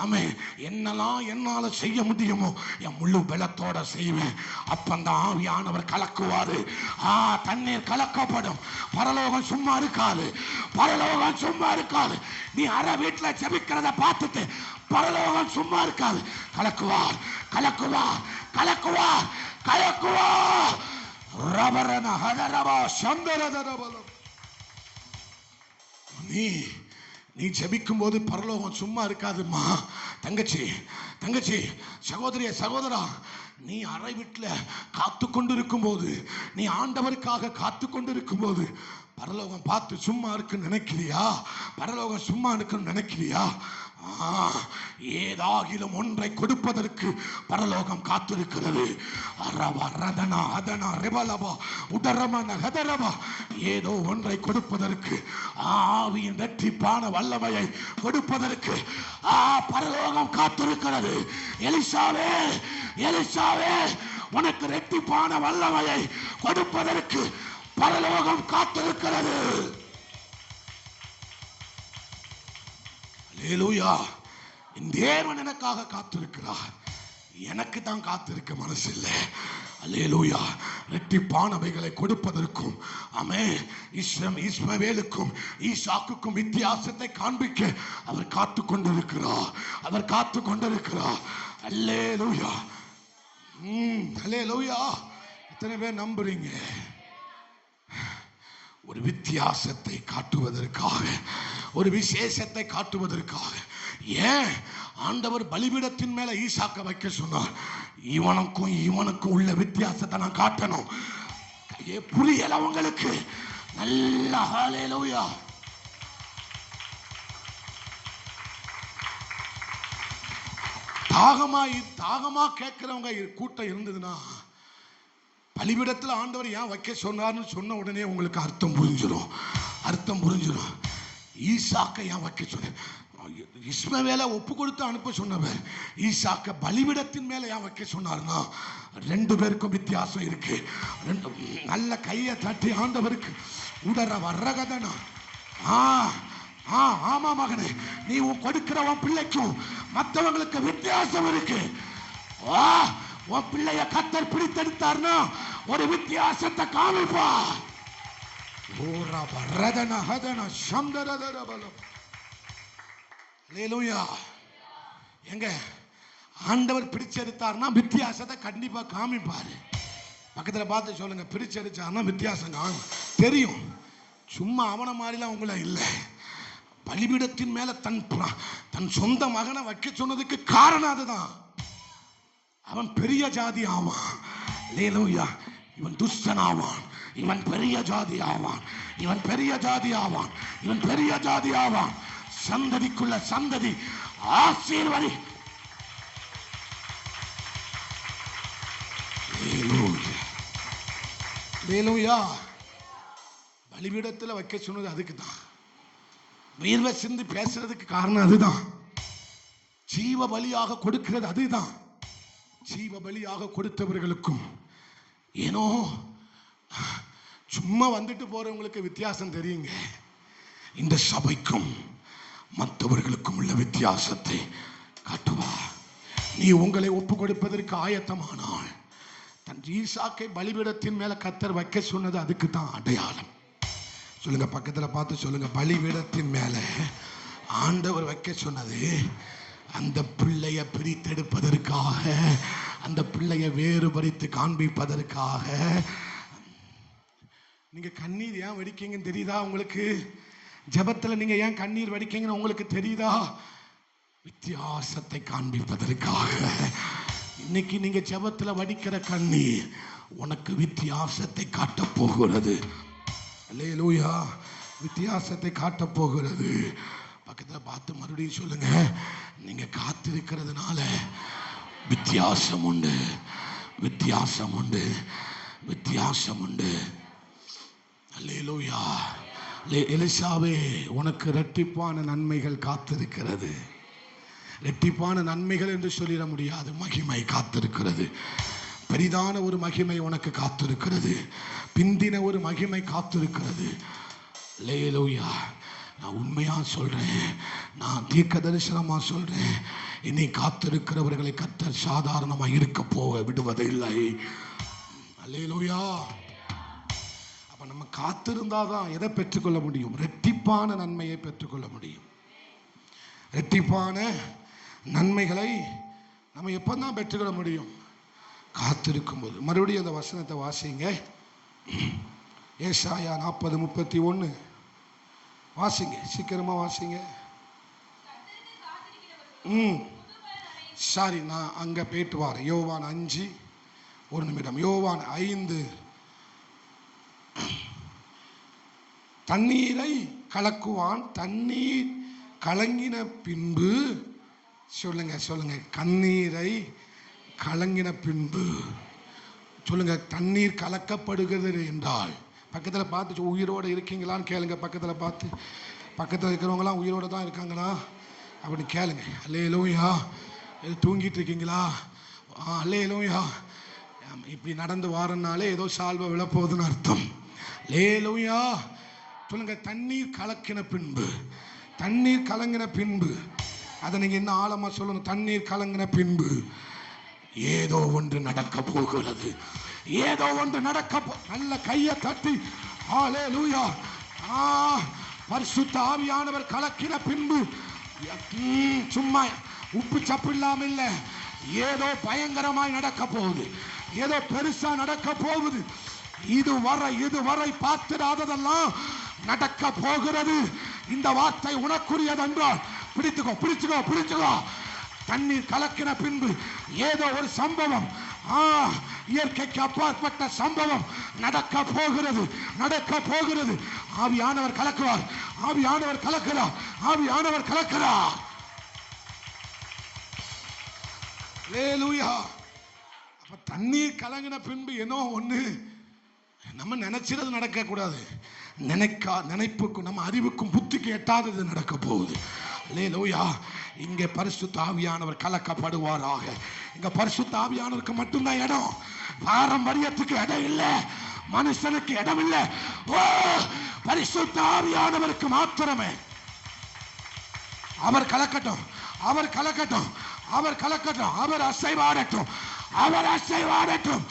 ஆமென். என்னெல்லாம் என்னால செய்ய முடியுமோ என் முழு பலத்தோட செய்வேன். அப்பந்தான் ஆவியானவர் கலக்குவாரு. தண்ணீர் கலக்கப்படும். பரலோகம் சும்மா இருக்காது, பரலோகம் சும்மா இருக்காது. நீ அரை வீட்டுல ஜெபிக்கிறத பார்த்துட்டு பரலோகம் சும்மா இருக்காது. கலக்குவார், கலக்குவார், கலக்குவார், கலக்குவார். ரபரன ஹதரபா சந்தரதரபலம். நீ ஜெபிக்கும் போது பரலோகம் சும்மா இருக்காதுமா. தங்கச்சி, தங்கச்சி, சகோதரிய, சகோதரா, நீ அறை வீட்டில் காத்து கொண்டிருக்கும் போது, நீ ஆண்டவருக்காக காத்து கொண்டிருக்கும் போது பரலோகம் பார்த்து சும்மா இருக்குன்னு நினைக்கிறியா? பரலோகம் சும்மா இருக்குன்னு நினைக்கிறியா? ஏதாகிலும் ஒன்றை கொடுப்பதற்கு பரலோகம் காத்திருக்கிறது. ஏதோ ஒன்றை கொடுப்பதற்கு, ஆவியின் இரட்டிப்பான வல்லமையை கொடுப்பதற்கு பரலோகம் காத்திருக்கிறது. எலிசாவே, எலிசாவே, உனக்கு இரட்டிப்பான வல்லமையை கொடுப்பதற்கு பரலோகம் காத்திருக்கிறது. அல்லேலூயா. என் தேவன் எனக்காக காத்திருக்கிறார், எனக்கு தான் காத்திருக்க மனசு இல்லை. அல்லேலூயா. இரட்டிப்பானவைகளை கொடுப்பதற்கும், ஆமென், இஸ்மவேலுக்கும் ஈசாக்குக்கும் வித்தியாசத்தை காண்பிக்க அவர் காத்து கொண்டிருக்கிறார், அவர் காத்து கொண்டிருக்கிறார். அல்லேலூயா. அல்லேலூயா. எத்தனை பேர் நம்புறீங்க? ஒரு வித்தியாசத்தை காட்டுவதற்காக, ஒரு விசேஷத்தை காட்டுவதற்காக. ஏன் ஆண்டவர் பலிபீடத்தின் மேல ஈசாக்க வைக்க சொன்னார்? இவனுக்கும் இவனுக்கும் உள்ள வித்தியாசத்தை நான் காட்டணும். புரியல உங்களுக்கு? நல்ல ஹல்லேலூயா. தாகமா கேட்கிறவங்க கூட்டம் இருந்ததுன்னா, பலிபீடத்தில் ஆண்டவர் ஏன் வைக்க சொன்னார்னு சொன்ன உடனே உங்களுக்கு அர்த்தம் புரிஞ்சிடும், அர்த்தம் புரிஞ்சிடும். ஈசாக்க ஏன் வைக்க சொன்ன? இஸ்மவேலை ஒப்பு கொடுத்து அனுப்ப சொன்னவர் ஈசாக்க பலிபீடத்தின் மேல ஏன் வைக்க சொன்னார்னா, ரெண்டு பேருக்கும் வித்தியாசம் இருக்கு. ரெண்டு நல்ல கையை தட்டி ஆண்டவருக்கு உடற வர்றகதனா. ஆமா மகனே, நீ கொடுக்கிறவன் பிள்ளைக்கும் மற்றவங்களுக்கு வித்தியாசம் இருக்கு. உன் பிள்ளைய கர்த்தர் பிடித்தெடுத்தார்னா ஒரு வித்தியாசத்தை காமிப்பா. எங்க ஆண்டவர் பிடிச்செடுத்தார்னா வித்தியாசத்தை கண்டிப்பா காமிப்பாரு. பக்கத்துல பார்த்து சொல்லுங்க, பிடிச்செடுத்தார்னா வித்தியாசம் தெரியும். சும்மா அவன மாதிரிலாம் உங்களை இல்லை. பலிபீடத்தின் மேல தன் சொந்த மகனை வைக்க சொன்னதுக்கு காரணம் அதுதான். அவன் பெரிய ஜாதி ஆவான். அல்லேலூயா. இவன் துஷ்டன் ஆவான், இவன் பெரிய ஜாதி ஆவான், இவன் பெரிய ஜாதி ஆவான், இவன் பெரிய ஜாதி ஆவான். சந்ததிக்குள்ள சந்ததி ஆசீர்வதி. அல்லேலூயா. பலிபீடத்தில் வைக்க சொன்னது அதுக்கு தான். வீர்வை சிந்தி பேசுறதுக்கு காரணம் அதுதான். ஜீவ பலியாக கொடுக்கிறது அதுதான். ஜீவ பலியாக கொடுத்தவர்களுக்கும் ஏனோ சும்மா வந்துட்டு போறவங்களுக்கு வித்தியாசம் தெரியுங்க. இந்த சபைக்கும் மற்றவர்களுக்கும் உள்ள வித்தியாசத்தை காட்டுவா. நீ உங்களை ஒப்பு கொடுப்பதற்கு ஆயத்தமானால், தன் ஈசாக்கை பலிபீடத்தின் மேல கர்த்தர் வைக்க சொன்னது அதுக்கு தான் அடையாளம். சொல்லுங்க, பக்கத்துல பார்த்து சொல்லுங்க, பலிபீடத்தின் மேல ஆண்டவர் வைக்க சொன்னது அந்த பிள்ளைய பிரித்தெடுப்பதற்காக, அந்த பிள்ளைய வேறுபடுத்தி காண்பிப்பதற்காக. நீங்க கண்ணீர் ஏன் வடிக்கீங்கன்னு தெரியுதா உங்களுக்கு? ஜெபத்துல நீங்க ஏன் கண்ணீர் வடிக்கீங்கன்னு உங்களுக்கு தெரியுதா? வித்தியாசத்தை காண்பிப்பதற்காக. இன்னைக்கு நீங்க ஜெபத்துல வடிக்கிற கண்ணீர் உனக்கு வித்தியாசத்தை காட்ட போகிறது. அல்லேலூயா. வித்தியாசத்தை காட்ட போகிறது. பக்கத்துல பார்த்து மறுபடியும் சொல்லுங்க, நீங்க காத்திருக்கிறதுனால வித்தியாசம் உண்டு, வித்தியாசம் உண்டு, வித்தியாசம் உண்டு. அல்லேலூயா. எலிசாவே, உனக்கு இரட்டிப்பான நன்மைகள் காத்திருக்கிறது. இரட்டிப்பான நன்மைகள் என்று சொல்லிட முடியாது. மகிமை காத்திருக்கிறது. பெரிதான ஒரு மகிமை உனக்கு காத்திருக்கிறது. பிந்தின ஒரு மகிமை காத்திருக்கிறது. அல்லேலூயா. நான் உண்மையா சொல்றேன், நான் தீர்க்க தரிசனமா சொல்றேன், இனி காத்திருக்கிறவர்களை கர்த்தர் சாதாரணமாக இருக்க போக விடுவதில்லை. அல்லேலூயா. அப்ப நம்ம காத்திருந்தாதான் எதை பெற்றுக்கொள்ள முடியும்? இரட்டிப்பான நன்மையை பெற்றுக்கொள்ள முடியும். இரட்டிப்பான நன்மைகளை நம்ம எப்பதான் பெற்றுக்கொள்ள முடியும்? காத்திருக்கும் போது. மறுபடியும் அந்த வசனத்தை வாசிங்க. ஏசாயா 40:31 வாசிங்க, சீக்கிரமா வாசிங்க. சாரி, நான் அங்க போயிட்டு வரேன். யோவான் 5, ஒரு நிமிடம். யோவான் 5, தண்ணீரை கலக்குவான், தண்ணீர் கலங்கின பின்பு, சொல்லுங்க சொல்லுங்க, கண்ணீரை கலங்கின பின்பு சொல்லுங்க. தண்ணீர் கலக்கப்படுகிறது என்றால் பக்கத்தில் பார்த்து உயிரோடு இருக்கீங்களான்னு கேளுங்க. பக்கத்தில் பார்த்து, பக்கத்தில் இருக்கிறவங்களாம் உயிரோடு தான் இருக்காங்களா அப்படின்னு கேளுங்க. அல்லேலூயா. தூங்கிட்டு இருக்கீங்களா? அல்லேலூயா. இப்படி நடந்து வாரனாலே ஏதோ சால்வை விழப்போகுதுன்னு அர்த்தம். அல்லேலூயா. சொல்லுங்க, தண்ணீர் கலக்கின பின்பு, தண்ணீர் கலங்கின பின்பு. அதை நீங்க இன்னும் ஆழமா சொல்லணும். தண்ணீர் கலங்கின பின்பு ஏதோ ஒன்று நடக்க போகிறது. ஏதோ ஒன்று நடக்க நல்ல கையை தட்டி ஹல்லேலூயா. பரிசுத்த ஆவியானவர் கலக்கின பின்பு, சும்மா உப்பு சப்பு இல்லாம இல்ல, ஏதோ பயங்கரமாய் நடக்க போகுது. ஏதோ பெருசா நடக்க போகுது. இதுவரை பார்த்திராததெல்லாம் நடக்க போகிறது. இந்த வார்த்தை உனக்குரியது என்றால் பிடித்துக்கோ, பிடிச்சுக்கோ, பிடிச்சுக்கோ. தண்ணீர் கலக்கின பின்பு ஏதோ ஒரு சம்பவம், இயற்கைக்கு அப்பாற்பட்ட சம்பவம் நடக்க போகிறது, நடக்க போகிறது. ஆவியானவர் கலக்குவார், ஆவியானவர் கலக்கிறார், ஆவியானவர் கலக்கிறார். அல்லேலூயா. அப்ப தண்ணீர் கலங்கின பின்பு என்னோ ஒண்ணு நம்ம நினைச்சிறது நடக்க கூடாது. நினைப்புக்கும் நம்ம அறிவுக்கும் புத்திக்கு எட்டாதது நடக்க போகுது. அல்லேலூயா. இங்கே பரிசுத்த ஆவியானவர் கலக்கப்படுவாராக. இங்க பரிசுத்த ஆவியானவருக்கு மட்டும்தான் இடம். பாரம்பரியத்துக்கு இடம் இல்லை, மனுஷனுக்கு இடம் இல்லை. பரிசுத்த ஆவியானவருக்கு மாத்திரமே. அவர் கலக்கட்டும், அவர் கலக்கட்டும், அவர் கலக்கட்டும், அவர் அசைவாடட்டும், அவர் அசைவாடட்டும்.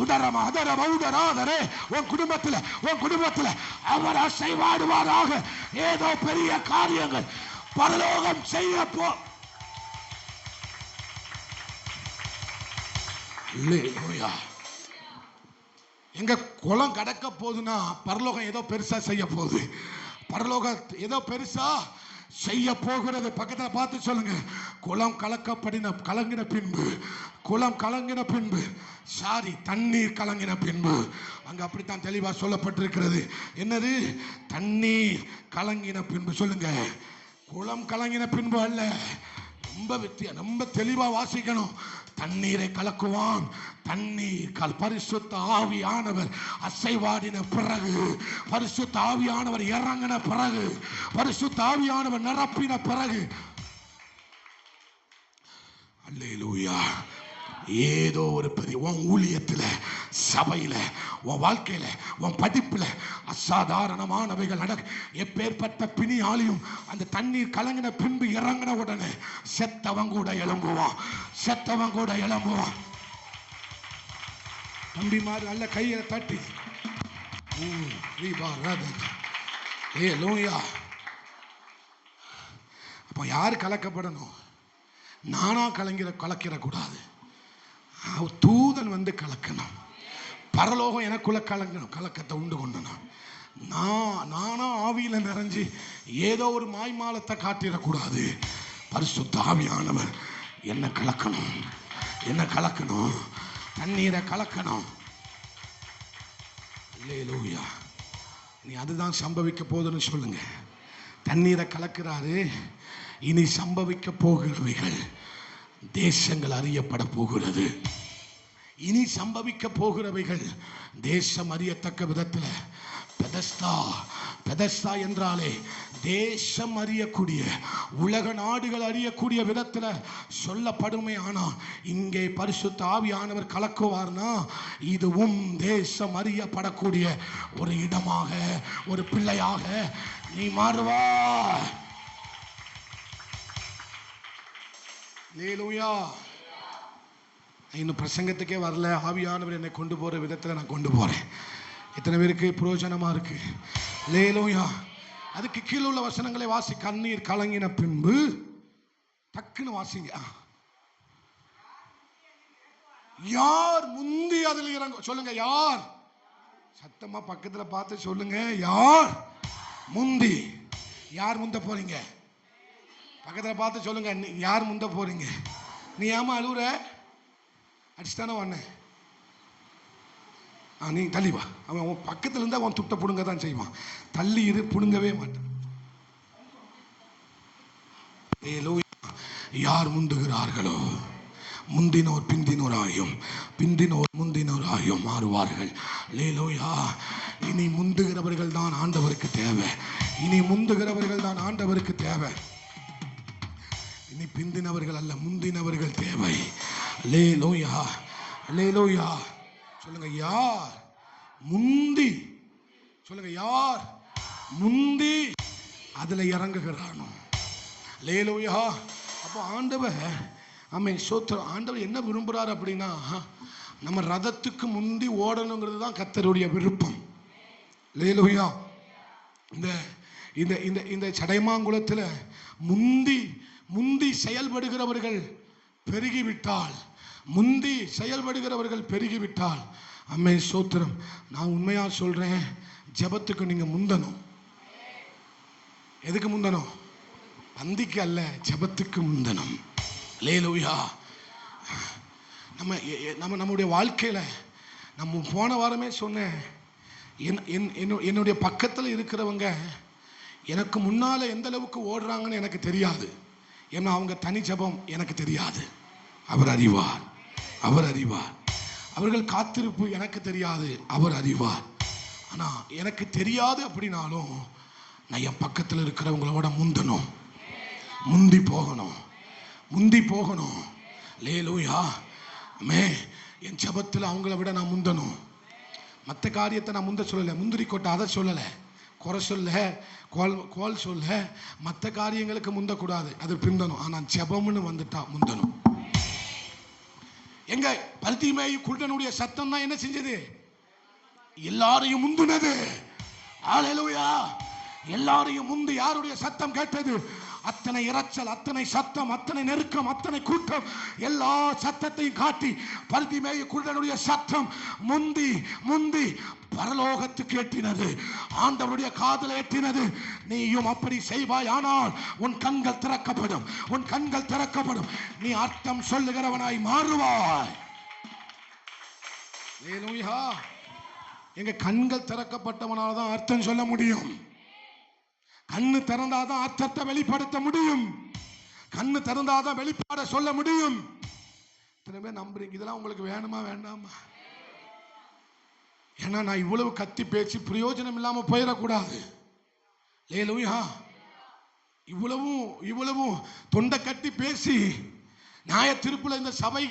உதரம் அதர உதராதரே உன் குடும்பத்தில் அவர் அசைவாடுவாராக. ஏதோ பெரிய காரியங்கள் பரலோகம் செய்ய போ. எங்க குளம் கடக்க போகுதுன்னா பரலோகம் ஏதோ பெருசா செய்ய போகுது. பரலோகம் ஏதோ பெருசா செய்ய போகிறது. பக்கத்தில் பார்த்து சொல்லுங்க, குளம் கலங்கின பின்பு, குளம் கலங்கின பின்பு, சாரி, தண்ணீர் கலங்கின பின்பு. அங்க அப்படித்தான் தெளிவா சொல்லப்பட்டிருக்கிறது. என்னது? தண்ணீர் கலங்கின பின்பு. சொல்லுங்க, குளம் கலங்கின பின்பு அல்ல. ரொம்ப தெளிவா வாசிக்கணும். தண்ணீரை கலக்குவான், தண்ணீர் பரிசுத்த ஆவியானவர் அசைவாடின பிறகு, பரிசுத்த ஆவியானவர் இறங்கின பிறகு, பரிசுத்த ஆவியானவர் நிரப்பின பிறகு, அல்லேலூயா, ஏதோ ஒரு பெரிய உன் ஊழியத்தில், சபையில், உன் வாழ்க்கையில், உன் படிப்பில் அசாதாரணமானவைகள் நடக்க. எப்பேற்பட்ட பிணியாளியும் அந்த தண்ணீர் கலங்கின பின்பு இறங்கின உடனே செத்தவன் கூட எழும்புவான், செத்தவன் கூட எழும்புவான். தம்பி மாதிரி நல்ல கையை தட்டி அப்போ யார் கலக்கப்படணும்? நானா கலக்கிற கூடாது. தூதன் வந்து கலக்கணும். பரலோகம் எனக்குள்ள கலங்கணும், கலக்கத்தை உண்டு கொண்டணும். நானா ஆவியில நிறைஞ்சி ஏதோ ஒரு மாய்மாலத்தை காட்டிடக்கூடாது. பரிசுத்த ஆவியானவர் என்ன கலக்கணும், என்ன கலக்கணும், தண்ணீரை கலக்கணும். அல்லேலூயா. நீ அதுதான் சம்பவிக்க போகுதுன்னு சொல்லுங்க. தண்ணீரை கலக்கிறாரு. இனி சம்பவிக்க போகிறவைகள் தேசங்கள் அறியப்பட போகிறது. இனி சம்பவிக்க போகிறவைகள் தேசம் அறியத்தக்க விதத்தில் பெதஸ்தா என்றாலே தேசம் அறியக்கூடிய, உலக நாடுகள் அறியக்கூடிய விதத்தில் சொல்லப்படுமே. ஆனால் இங்கே பரிசுத்த ஆவியானவர் கலக்குவார்னா இதுவும் தேசம் அறியப்படக்கூடிய ஒரு இடமாக, ஒரு பிள்ளையாக நீ மாறுவா. அல்லேலூயா. இன்னும் பிரசங்கத்துக்கே வரல, ஆவியானவர் என்னை கொண்டு போற விதத்தில் நான் கொண்டு போறேன். எத்தனை பேருக்கு பிரயோஜனமா இருக்கு? அல்லேலூயா. அதுக்கு கீழே உள்ள வசனங்களை வாசி. கண்ணீர் கலங்கின பின்பு டக்குன்னு வாசிங்க. யார் முந்தி அதில் இறங்க சொல்லுங்க. யார்? சத்தமா பக்கத்துல பார்த்து சொல்லுங்க. யார் முந்தி? யார் முந்த போறீங்க? பக்கத்துல பார்த்து சொல்லுங்க. யார் முந்த போறீங்க? நீ ஏமா அழுவுற? அடிச்சுதானே வண்ண. நீ தள்ளி வா. அவன் பக்கத்துல இருந்தா அவன் துட்ட புடுங்க தான் செய்வான். தள்ளி இரு, புடுங்கவே மாட்டான். யார் முந்துகிறார்களோ முந்தினோர் பிந்தினோராயும் பிந்தினோர் முந்தினோராயும் மாறுவார்கள். லேலோயா. இனி முந்துகிறவர்கள் தான் ஆண்டவருக்கு தேவை. இனி முந்துகிறவர்கள் தான் ஆண்டவருக்கு தேவை. இனி பிந்தினவர்கள் அல்ல, முந்தினவர்கள் தேவை. லேலோயா. லேலோயா. சொல்லுங்க. யார் முந்தி? சொல்லுங்க. யார் முந்தி அதுல இறங்குகிறானோ? லேலோயா. அப்போ ஆண்டவர், ஆமென், ஸ்தோத்திரம். ஆண்டவர் என்ன விரும்புறாரு அப்படின்னா, நம்ம ரதத்துக்கு முந்தி ஓடணுங்கிறது தான் கர்த்தருடைய விருப்பம். லேலோயா. இந்த இந்த இந்த இந்த சடைமாங்குளத்தில் முந்தி முந்தி செயல்படுகிறவர்கள் பெருகிவிட்டால், முந்தி செயல்படுகிறவர்கள் பெருகிவிட்டால், அம்மே ஸ்தோத்திரம், நான் உண்மையா சொல்றேன், ஜெபத்துக்கு நீங்க முந்தணும். எதுக்கு முந்தணும்? பந்திக்கு அல்ல, ஜெபத்துக்கு முந்தணும். அல்லேலூயா. நம்முடைய வாழ்க்கையில நம்ம போன வாரமே சொன்னேன், என்னுடைய பக்கத்தில் இருக்கிறவங்க எனக்கு முன்னால எந்த அளவுக்கு ஓடுறாங்கன்னு எனக்கு தெரியாது. ஏன்னா அவங்க தனி ஜெபம் எனக்கு தெரியாது. அவர் அறிவார். அவர் அறிவார். அவர்கள் காத்திருப்பு எனக்கு தெரியாது. அவர் அறிவார். ஆனா எனக்கு தெரியாது அப்படின்னாலும் நான் என் பக்கத்தில் இருக்கிறவங்களோட முந்தணும், முந்தி போகணும், முந்தி போகணும். லேலூயா. மே என் ஜெபத்தில் அவங்கள விட நான் முந்தணும். மற்ற காரியத்தை நான் முந்த சொல்லலை. முந்திரி கொட்டை அதை சொல்லலை, குறை சொல்ல, கோல் சொல்ல, மற்ற காரியங்களுக்கு முந்தக்கூடாது, அது பிந்தணும். ஆனால் ஜெபம்னு வந்துட்டா முந்தணும். எங்க பர்திமேயு குருடனுடைய சத்தம் தான் என்ன செஞ்சது? எல்லாரையும் முந்தினது. ஹல்லேலூயா. எல்லாரையும் முந்தி யாருடைய சத்தம் கேட்டது? அத்தனை இரைச்சல், அத்தனை சத்தம், அத்தனை நெருக்கம், அத்தனை கூட்டம், எல்லா சத்தத்தையும் காட்டி பர்திமேயு குருடனுடைய சத்தம் முந்தி முந்தி பரலோகத்துக்கு எட்டினது. ஆண்டவருடைய காதில் எட்டினது. நீயும் அப்படி செய்வாய், ஆனால் உன் கண்கள் திறக்கப்படும், உன் கண்கள் திறக்கப்படும். நீ அர்த்தம் சொல்லுகிறவனாய் மாறுவாய். ஹல்லேலூயா. எங்க கண்கள் திறக்கப்பட்டவனால தான் அர்த்தம் சொல்ல முடியும். கண்ணு திறந்தாதான் அர்த்தத்தை வெளிப்படுத்த முடியும். கண்ணு திறந்தாதான் வெளிப்பாட சொல்ல முடியும். இத்தனை பேர் நம்புறீங்க. இதெல்லாம் உங்களுக்கு வேணுமா வேண்டாமா? ஏன்னா நான் இவ்வளவு கத்தி பேசி பிரயோஜனம் இல்லாம போயிடக்கூடாது. லேலூயா. இவ்வளவும் தொண்டை கட்டி பேசி நியாய தீர்ப்புல இந்த சபை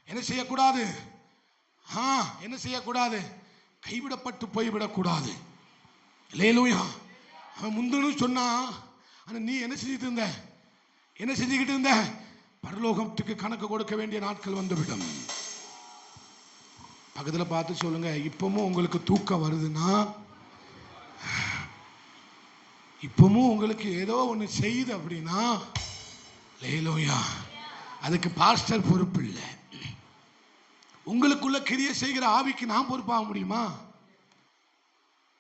என்ன செய்யக்கூடாது? என்ன செய்யக்கூடாது? கைவிடப்பட்டு போய்விடக்கூடாது. லேலூயா. அவன் முந்தனு சொன்னா, ஆனா நீ என்ன செஞ்சுட்டு இருந்த? என்ன செஞ்சுக்கிட்டு இருந்த? பரலோகத்துக்கு கணக்கு கொடுக்க வேண்டிய நாட்கள் வந்துவிடும். பக்கத்தில் பார்த்து சொல்லுங்க. இப்பவும் உங்களுக்கு தூக்கம் வருதுன்னா, இப்பவும் உங்களுக்கு ஏதோ ஒன்று செய்யுது அப்படின்னா, லேலூயா, அதுக்கு பாஸ்டர் பொறுப்பு இல்லை. உங்களுக்குள்ள கிரியை செய்கிற ஆவிக்கு நான் பொறுப்பாக முடியுமா?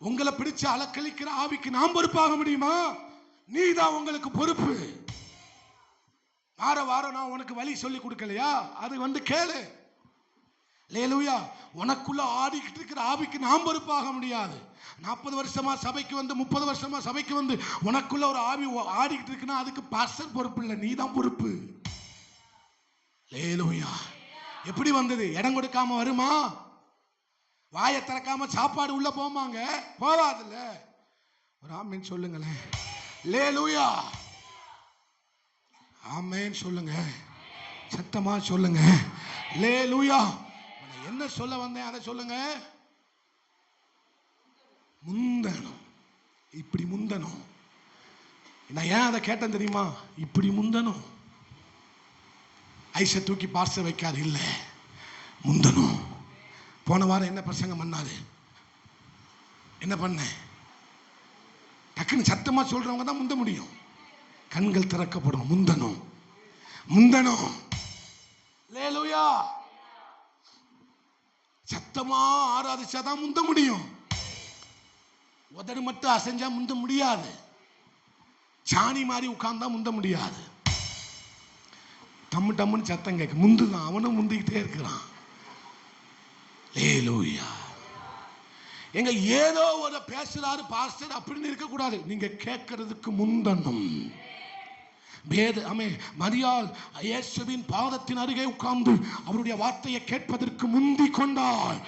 உங்களை பிடிச்சு அலக்களிக்கிற ஆவிக்கு நான் பொறுப்பாக முடியுமா? நீ தான் உங்களுக்கு பொறுப்பு. வாரம் நான் உனக்கு வழி சொல்லி கொடுக்கலையா? அது கேளு. லேலூயா. உனக்குள்ள ஆடிக்கிட்டு இருக்கிற ஆவிக்கு நான் பொறுப்பாக முடியாது. 40 வருஷமா சபைக்கு வந்து, 30 வருஷமா சபைக்கு வந்து உனக்குள்ள ஒரு ஆவி ஆடிக்கிட்டு இருக்குன்னா அதுக்கு பாஸ்டர் பொறுப்பு இல்லை, நீ தான் பொறுப்பு. லேலூயா. எப்படி வந்தது? இடம் கொடுக்காம வருமா? வாயை திறக்காம சாப்பாடு உள்ள போமாங்க? போவாதுல்ல. ஒரு ஆமீன் சொல்லுங்களேன். அல்லேலூயா. ஆமென் சொல்லுங்க, சத்தமா சொல்லுங்க. அல்லேலூயா. என்ன சொல்ல வந்தேன் அதை சொல்லுங்க. முந்தணும், இப்படி முந்தணும். நான் ஏன் அதை கேட்டேன் தெரியுமா? இப்படி முந்தணும். ஐஸை தூக்கி பார்சல் வைக்காது, இல்லை, முந்தணும். போன வாரம் என்ன பிரசங்கம் பண்ணாரு? என்ன பண்ண? டக்குன்னு சத்தமா சொல்றவங்க தான் முந்த முடியும். கண்கள் திறக்கப்படும். முந்தணும், முந்தணும். அல்லேலூயா. சத்தமா ஆராதிச்சாதான் முந்த முடியும். உதடு மட்டும் அசைஞ்சா முந்த முடியாது. சாணி மாதிரி உட்கார்ந்தா முந்த முடியாது. டம்மு டம்முன்னு சத்தம் கேட்க முந்துதான். அவனும் முந்திக்கிட்டே இருக்கிறான். அல்லேலூயா. எங்க ஏதோ ஒரு பேசுறாரு பாஸ்டர் அப்படின்னு இருக்க கூடாது. நீங்க கேட்கறதுக்கு முந்தணும். மரியாள் இயேசுவின் பாதத்தின் அருகே உட்கார்ந்து அவருடைய வார்த்தையை கேட்பதற்கு முந்தி கொண்டாள்.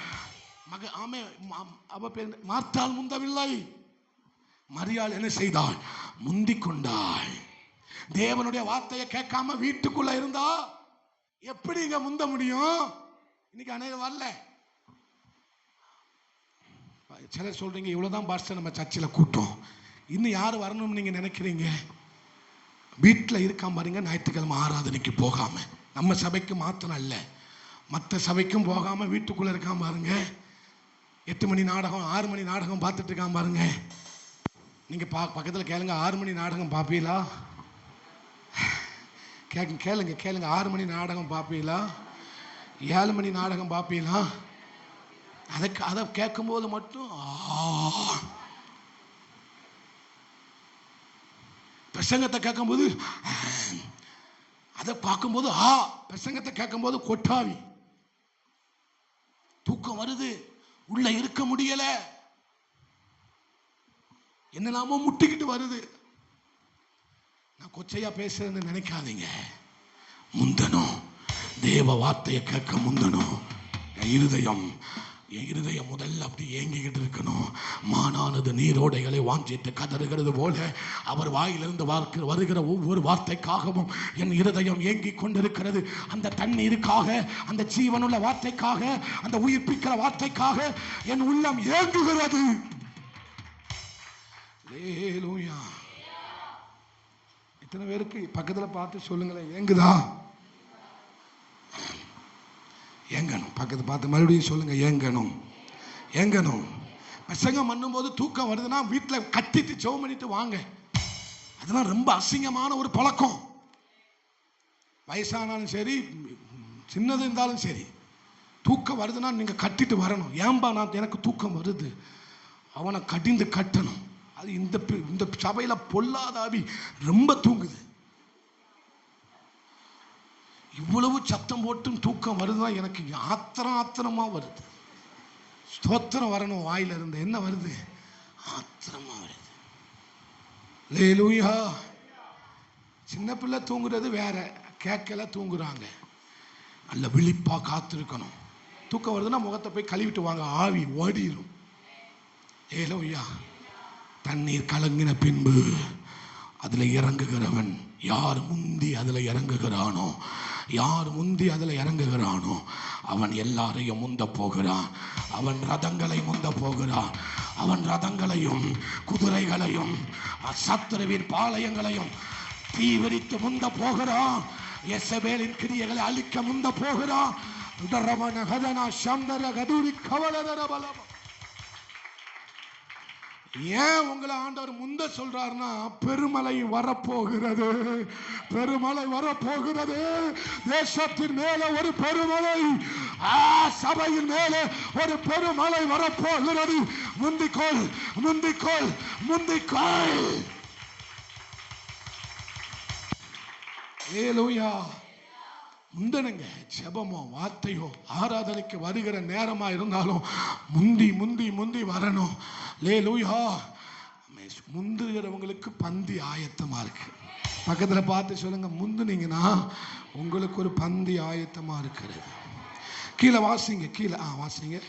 அவ மார்த்தாள் முந்தவில்லை. மரியாள் என்ன செய்தாள்? முந்தி கொண்டாள். தேவனுடைய வார்த்தையை கேட்காம வீட்டுக்குள்ள இருந்தா எப்படி இங்க முந்த முடியும்? இன்னைக்கு அநேகம் வரல. சிலர் சொல்றீங்க, இவ்வளவுதான் பாஸ்டர் நம்ம சர்ச்சில் கூட்டம், இன்னும் யாரு வரணும்னு நீங்க நினைக்கிறீங்க? வீட்டில் இருக்காம பாருங்க, ஞாயிற்றுக்கிழமை ஆராதனைக்கு போகாம. நம்ம சபைக்கு மாத்திரம் இல்லை, மற்ற சபைக்கும் போகாம வீட்டுக்குள்ள இருக்காம பாருங்க. 8 மணி நாடகம் 6 மணி நாடகம் பார்த்துட்டு இருக்காம பாருங்க. நீங்க பக்கத்தில் கேளுங்க, 6 மணி நாடகம் பார்ப்பீங்களா? கேளுங்க 6 மணி நாடகம் பார்ப்பீங்களா? 7 மணி நாடகம் பார்ப்பீங்களா? அதை கேட்கும் போது மட்டும் பிரசங்கத்தை கேட்கும் போது, அதை பார்க்கும்போது பிரசங்கத்தை கேட்கும் போது கொட்டாவி தூக்கம் வருது, உள்ள இருக்க முடியல, என்னெல்லாமோ முட்டிக்கிட்டு வருது. நான் கொச்சையா பேசுறேன்னு நினைக்காதீங்க. முந்தணும், தேவ வார்த்தையை கேட்க முந்தணும். என் இருதயம் முதல்ல அப்படி ஏங்கிக்கிட்டு இருக்கணும். மானானது நீரோடைகளை வாஞ்சித்து கதறுகிறது போல அவர் வாயிலிருந்து வருகிற ஒவ்வொரு வார்த்தைக்காகவும் என் இருதயம் ஏங்கி கொண்டிருக்கிறது. அந்த தண்ணீருக்காக, அந்த ஜீவனுள்ள வார்த்தைக்காக, அந்த உயிர்ப்பிக்கிற வார்த்தைக்காக என் உள்ளம் ஏங்குகிறது. அல்லேலூயா. இத்தனை பேருக்கு பக்கத்தில் பார்த்து சொல்லுங்களேன், ஏங்குதா? ஏங்கணும். பக்கத்து பார்த்து மறுபடியும் சொல்லுங்க, ஏங்கணும், ஏங்கணும். பிரசங்கம் பண்ணும்போது தூக்கம் வருதுன்னா வீட்டில் கட்டிட்டு ஜெபம் பண்ணிட்டு வாங்க. அதெல்லாம் ரொம்ப அசிங்கமான ஒரு பழக்கம். வயசானாலும் சரி, சின்னது இருந்தாலும் சரி, தூக்கம் வருதுன்னா நீங்க கட்டிட்டு வரணும். ஏன்பா எனக்கு தூக்கம் வருது, அவனை கடிந்து கட்டணும். அது இந்த சபையில பொல்லாதாவி ரொம்ப தூங்குது. இவ்வளவு சத்தம் போட்டும் தூக்கம் வருதுதான் எனக்கு ஆத்திரமா வருது. ஸ்தோத்திரம் வரணும் வாயில இருந்து. என்ன வருது? ஆத்திரமா வருது. அல்லேலூயா. சின்ன பிள்ளை தூங்குறது வேற, கேட்கல தூங்குறாங்க. நல்ல விழிப்பா காத்திருக்கணும். தூக்கம் வருதுன்னா முகத்தை போய் கழுவிட்டு வாங்க, ஆவி ஓடிடும். அல்லேலூயா. தண்ணீர் கலங்கின பின்பு அதுல இறங்குகிறவன் யார் முந்தி அதுல இறங்குகிறானோ, யார் முந்தி அதில் இறங்குகிறானோ அவன் எல்லாரையும் முந்த போகிறான். அவன் ரதங்களை முந்த போகிறான். அவன் ரதங்களையும் குதிரைகளையும் சத்துருவின் பாளையங்களையும் தீவிரித்து முந்த போகிறான். எசபேலின் கிரியைகளை அழிக்க முந்த போகிறான். ஏன் உங்களை ஆண்டவர் முந்த சொல்றாருன்னா, பெருமழை வரப்போகிறது, பெருமழை வரப்போகிறது. தேசத்தின் மேல ஒரு பெருமழை, சபையின் மேல ஒரு பெருமழை வரப்போகிறது. முந்திக்கொள், முந்திக்கொள், முந்திக்கொள். அல்லேலூயா. முந்தனுங்க. ஜெபமோ வார்த்தையோ ஆராதனைக்கு வருகிற நேரமா இருந்தாலும் முந்தி முந்தி முந்தி வரணும். அல்லேலூயா. முந்துகிறவங்களுக்கு பந்தி ஆயத்தமா இருக்கு. பக்கத்துல பார்த்து சொல்லுங்க, முந்துனீங்கன்னா உங்களுக்கு ஒரு பந்தி ஆயத்தமா இருக்கிறது. கீழே வாசிங்க, கீழே வாசிங்க.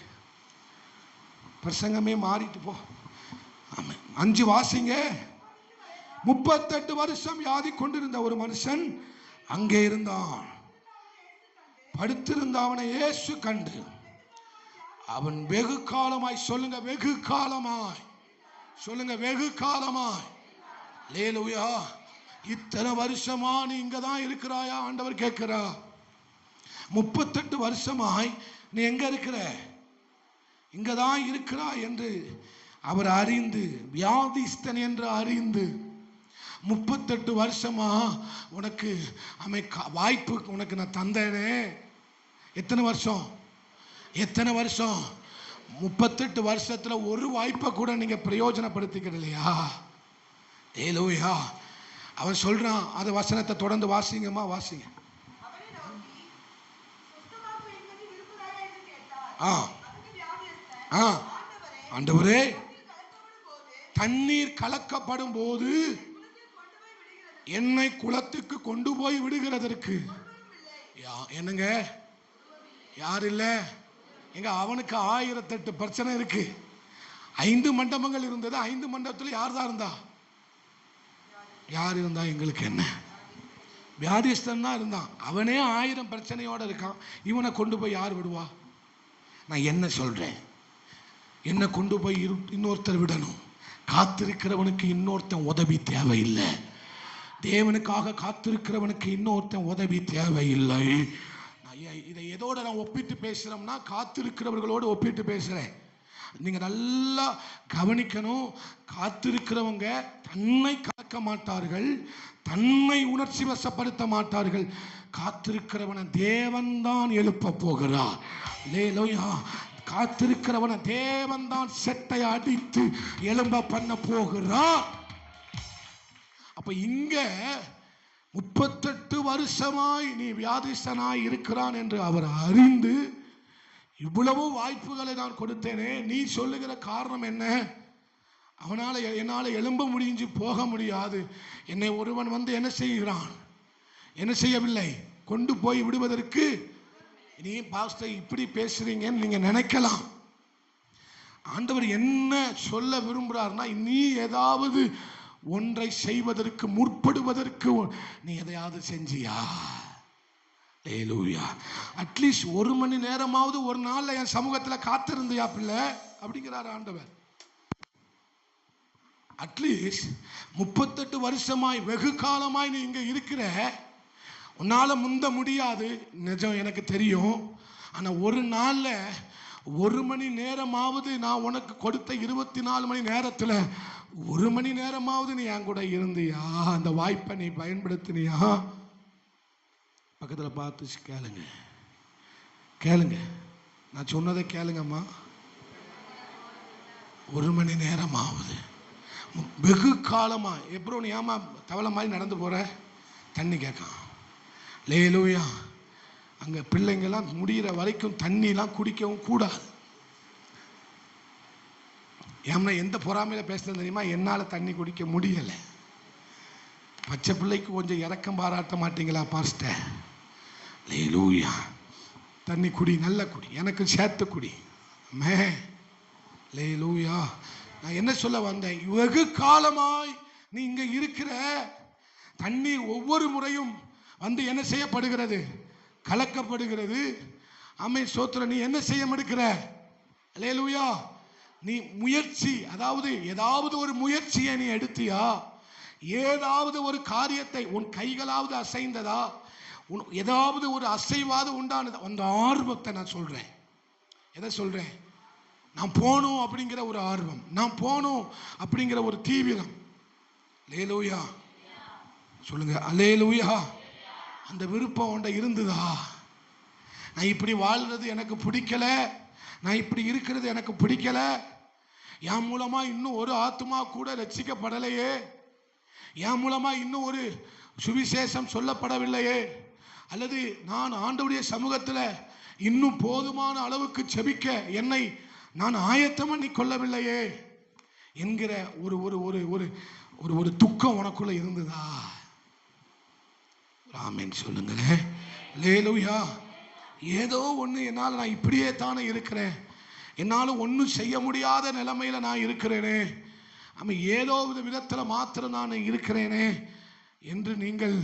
பிரசங்கமே மாறிட்டு போ. 5 வாசிங்க. 38 வருஷம் வியாதி கொண்டிருந்த ஒரு மனுஷன் அங்கே இருந்தான். படுத்திருந்த அவனை இயேசு கண்டு அவன் வெகு காலமாய், சொல்லுங்க வெகு காலமாய், சொல்லுங்க வெகு காலமாய், அல்லேலூயா, இத்தனை வருஷமா நீ இங்கதான் இருக்கிறாயா? ஆண்டவர் கேட்கிறா. 38 வருஷமாய் நீ எங்க இருக்கிற? இங்கதான் இருக்கிறாய் என்று அவர் அறிந்து, வியாதிஸ்தன் என்று அறிந்து, 38 வருஷமா உனக்கு வாய்ப்பு உனக்கு நான் தந்தேனே. எத்தனை வருஷம்? எத்தனை வருஷம்? 38 வருஷத்துல ஒரு வாய்ப்பை கூட நீங்க பிரயோஜனப்படுத்திக்கிற இல்லையா? அல்லேலூயா. அவன் சொல்றான், அந்த வசனத்தை தொடர்ந்து வாசிங்கம்மா, வாசிங்க. ஆண்டவரே, தண்ணீர் கலக்கப்படும் போது என்னை குளத்துக்கு கொண்டு போய் விடுகிறதற்கு என்னங்க யார் இல்ல? எங்க அவனுக்கு 1008 பிரச்சனை இருக்கு. 5 மண்டபங்கள் இருந்தது. 5 மண்டபத்தில் யார் தான் இருந்தா? யார் இருந்தா எங்களுக்கு என்ன? வியாதிஸ்தன் தான் இருந்தான். அவனே 1000 பிரச்சனையோட இருக்கான். இவனை கொண்டு போய் யார் விடுவா? நான் என்ன சொல்றேன், என்ன கொண்டு போய் இன்னொருத்தர் விடணும். காத்திருக்கிறவனுக்கு இன்னொருத்தன் உதவி தேவையில்லை. தேவனுக்காக காத்திருக்கிறவனுக்கு இன்னொருத்தன் உதவி தேவையில்லை. இதை எதோட நான் ஒப்பிட்டு பேசுறேன்னா, காத்திருக்கிறவர்களோடு ஒப்பிட்டு பேசுறேன். நீங்க நல்லா கவனிக்கணும். காத்திருக்கிறவங்க தன்னை காக்க மாட்டார்கள், தன்னை உணர்ச்சி வசப்படுத்த மாட்டார்கள். காத்திருக்கிறவனை தேவன் தான் எழுப்ப போகிறார். அல்லேலூயா. காத்திருக்கிறவனை தேவன் தான் செட்டை அடித்து எழும்ப பண்ண போகிறார். அப்ப இங்க 38 வருஷமாய் நீ வியாதிஸ்தனாய் இருக்கிறான் என்று அவர் அறிந்து, இவ்வளவு வாய்ப்புகளை நான் கொடுத்தேனே, நீ சொல்லுகிற காரணம் என்ன? என்னால் எழும்ப முடிஞ்சு போக முடியாது. என்னை ஒருவன் வந்து என்ன செய்கிறான்? என்ன செய்யவில்லை? கொண்டு போய் விடுவதற்கு. நீ பாஸ்டர் இப்படி பேசுறீங்கன்னு நீங்க நினைக்கலாம். ஆண்டவர் என்ன சொல்ல விரும்புறாருன்னா, நீ ஏதாவது ஒன்றை செய்வதற்கு முற்படுவதற்கு நீ எதையாவது செஞ்சியா? அல்லேலூயா. அட்லீஸ்ட் 1 மணி நேரமாவது ஒரு நாள்ல என் சமூகத்துல காத்திருந்தியா பிள்ளை அப்படிங்கிறார் ஆண்டவர். அட்லீஸ்ட் 38 வருஷமாய் வெகு காலமாய் நீ இங்க இருக்கிற. உன்னால முந்த முடியாது, நிஜம் எனக்கு தெரியும். ஆனா ஒரு நாள்ல 1 மணி நேரமாவது நான் உனக்கு கொடுத்த 24 மணி நேரத்துல 1 மணி நேரமாவது நீ என் கூட இருந்தியா? அந்த வாய்ப்பை நீ பயன்படுத்தினியா? பக்கத்துல பார்த்து கேளுங்க, கேளுங்க, நான் சொன்னதை கேளுங்கம்மா. 1 மணி நேரமாவது வெகு காலமா. எப்போ நீ ஏமா தவளை மாதிரி நடந்து போற? தண்ணி கேட்கான். அல்லேலூயா. அங்க பிள்ளைங்கெல்லாம் முடிகிற வரைக்கும் தண்ணிலாம் குடிக்கவும் கூடாது. ஏன்னா எந்த பொறாமையில பேசுறது தெரியுமா? என்னால தண்ணி குடிக்க முடியல. பச்சை பிள்ளைக்கு கொஞ்சம் இரக்கம் பாராட்ட மாட்டீங்களா பாஸ்டர்? அல்லேலூயா. தண்ணி குடி, நல்ல குடி, எனக்கு சேர்த்து குடி. மே அல்லேலூயா. நான் என்ன சொல்ல வந்தேன்? வெகு காலமாய் நீ இங்க இருக்கிற. தண்ணீர் ஒவ்வொரு முறையும் வந்து என்ன செய்யப்படுகிறது? கலக்கப்படுகிறது. ஆமென், ஸ்தோத்திரம். நீ என்ன செய்ய மறுக்கிற? அல்லேலூயா. நீ முயற்சி, அதாவது ஏதாவது ஒரு முயற்சியை நீ எடுத்தியா? ஏதாவது ஒரு காரியத்தை உன் கைகளாவது அசைந்ததா? ஏதாவது ஒரு அசைவாது உண்டானதா? அந்த ஆர்வத்தை நான் சொல்றேன். எதை சொல்றேன்? நான் போகணும் அப்படிங்கிற ஒரு ஆர்வம், நான் போகணும் அப்படிங்கிற ஒரு தீவிரம். அல்லேலூயா. சொல்லுங்க அல்லேலூயா. அந்த விருப்பம் உண்ட இருந்ததா? நான் இப்படி வாழ்றது எனக்கு பிடிக்கல, நான் இப்படி இருக்கிறது எனக்கு பிடிக்கல, என் மூலமா இன்னும் ஒரு ஆத்மா கூட ரட்சிக்கப்படலையே, என் மூலமா இன்னும் ஒரு சுவிசேஷம் சொல்லப்படவில்லையே, அல்லது நான் ஆண்டவருடைய சமூகத்தில் இன்னும் போதுமான அளவுக்கு செபிக்க என்னை நான் ஆயத்தம் பண்ணி கொள்ளவில்லையே என்கிற ஒரு ஒரு ஒரு ஒரு ஒரு ஒரு துக்கம் உனக்குள்ள இருந்ததா? ஆமென் சொல்லுங்களேன். அல்லேலூயா. ஏதோ ஒன்று என்னால், நான் இப்படியே தானே இருக்கிறேன், என்னால் ஒன்றும் செய்ய முடியாத நிலைமையில நான் இருக்கிறேனே, ஆமா, ஏதோ விதத்தில் மாத்திரம் நான் இருக்கிறேனே என்று நீங்கள்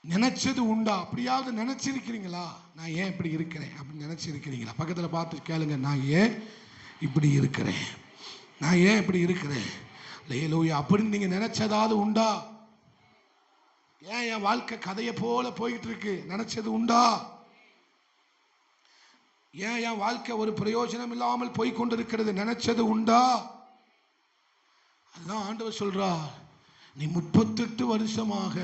நினைச்சது உண்டா? அப்படியாவது நினைச்சிருக்கிறீங்களா? நான் ஏன் இப்படி இருக்கிறேன் அப்படின்னு நினைச்சிருக்கிறீங்களா? பக்கத்தில் பார்த்து கேளுங்க, நான் ஏன் இப்படி இருக்கிறேன், நான் ஏன் இப்படி இருக்கிறேன் அல்லேலூயா அப்படின்னு நீங்க நினைச்சதாவது உண்டா? ஏன் என் வாழ்க்கை கதையை போல போயிட்டு இருக்கு நினைச்சது உண்டா? ஏன் என் வாழ்க்கை ஒரு பிரயோஜனம் இல்லாமல் போய் கொண்டிருக்கிறது நினைச்சது உண்டா? அதுதான் ஆண்டவர் சொல்றார், நீ 38 வருஷமாக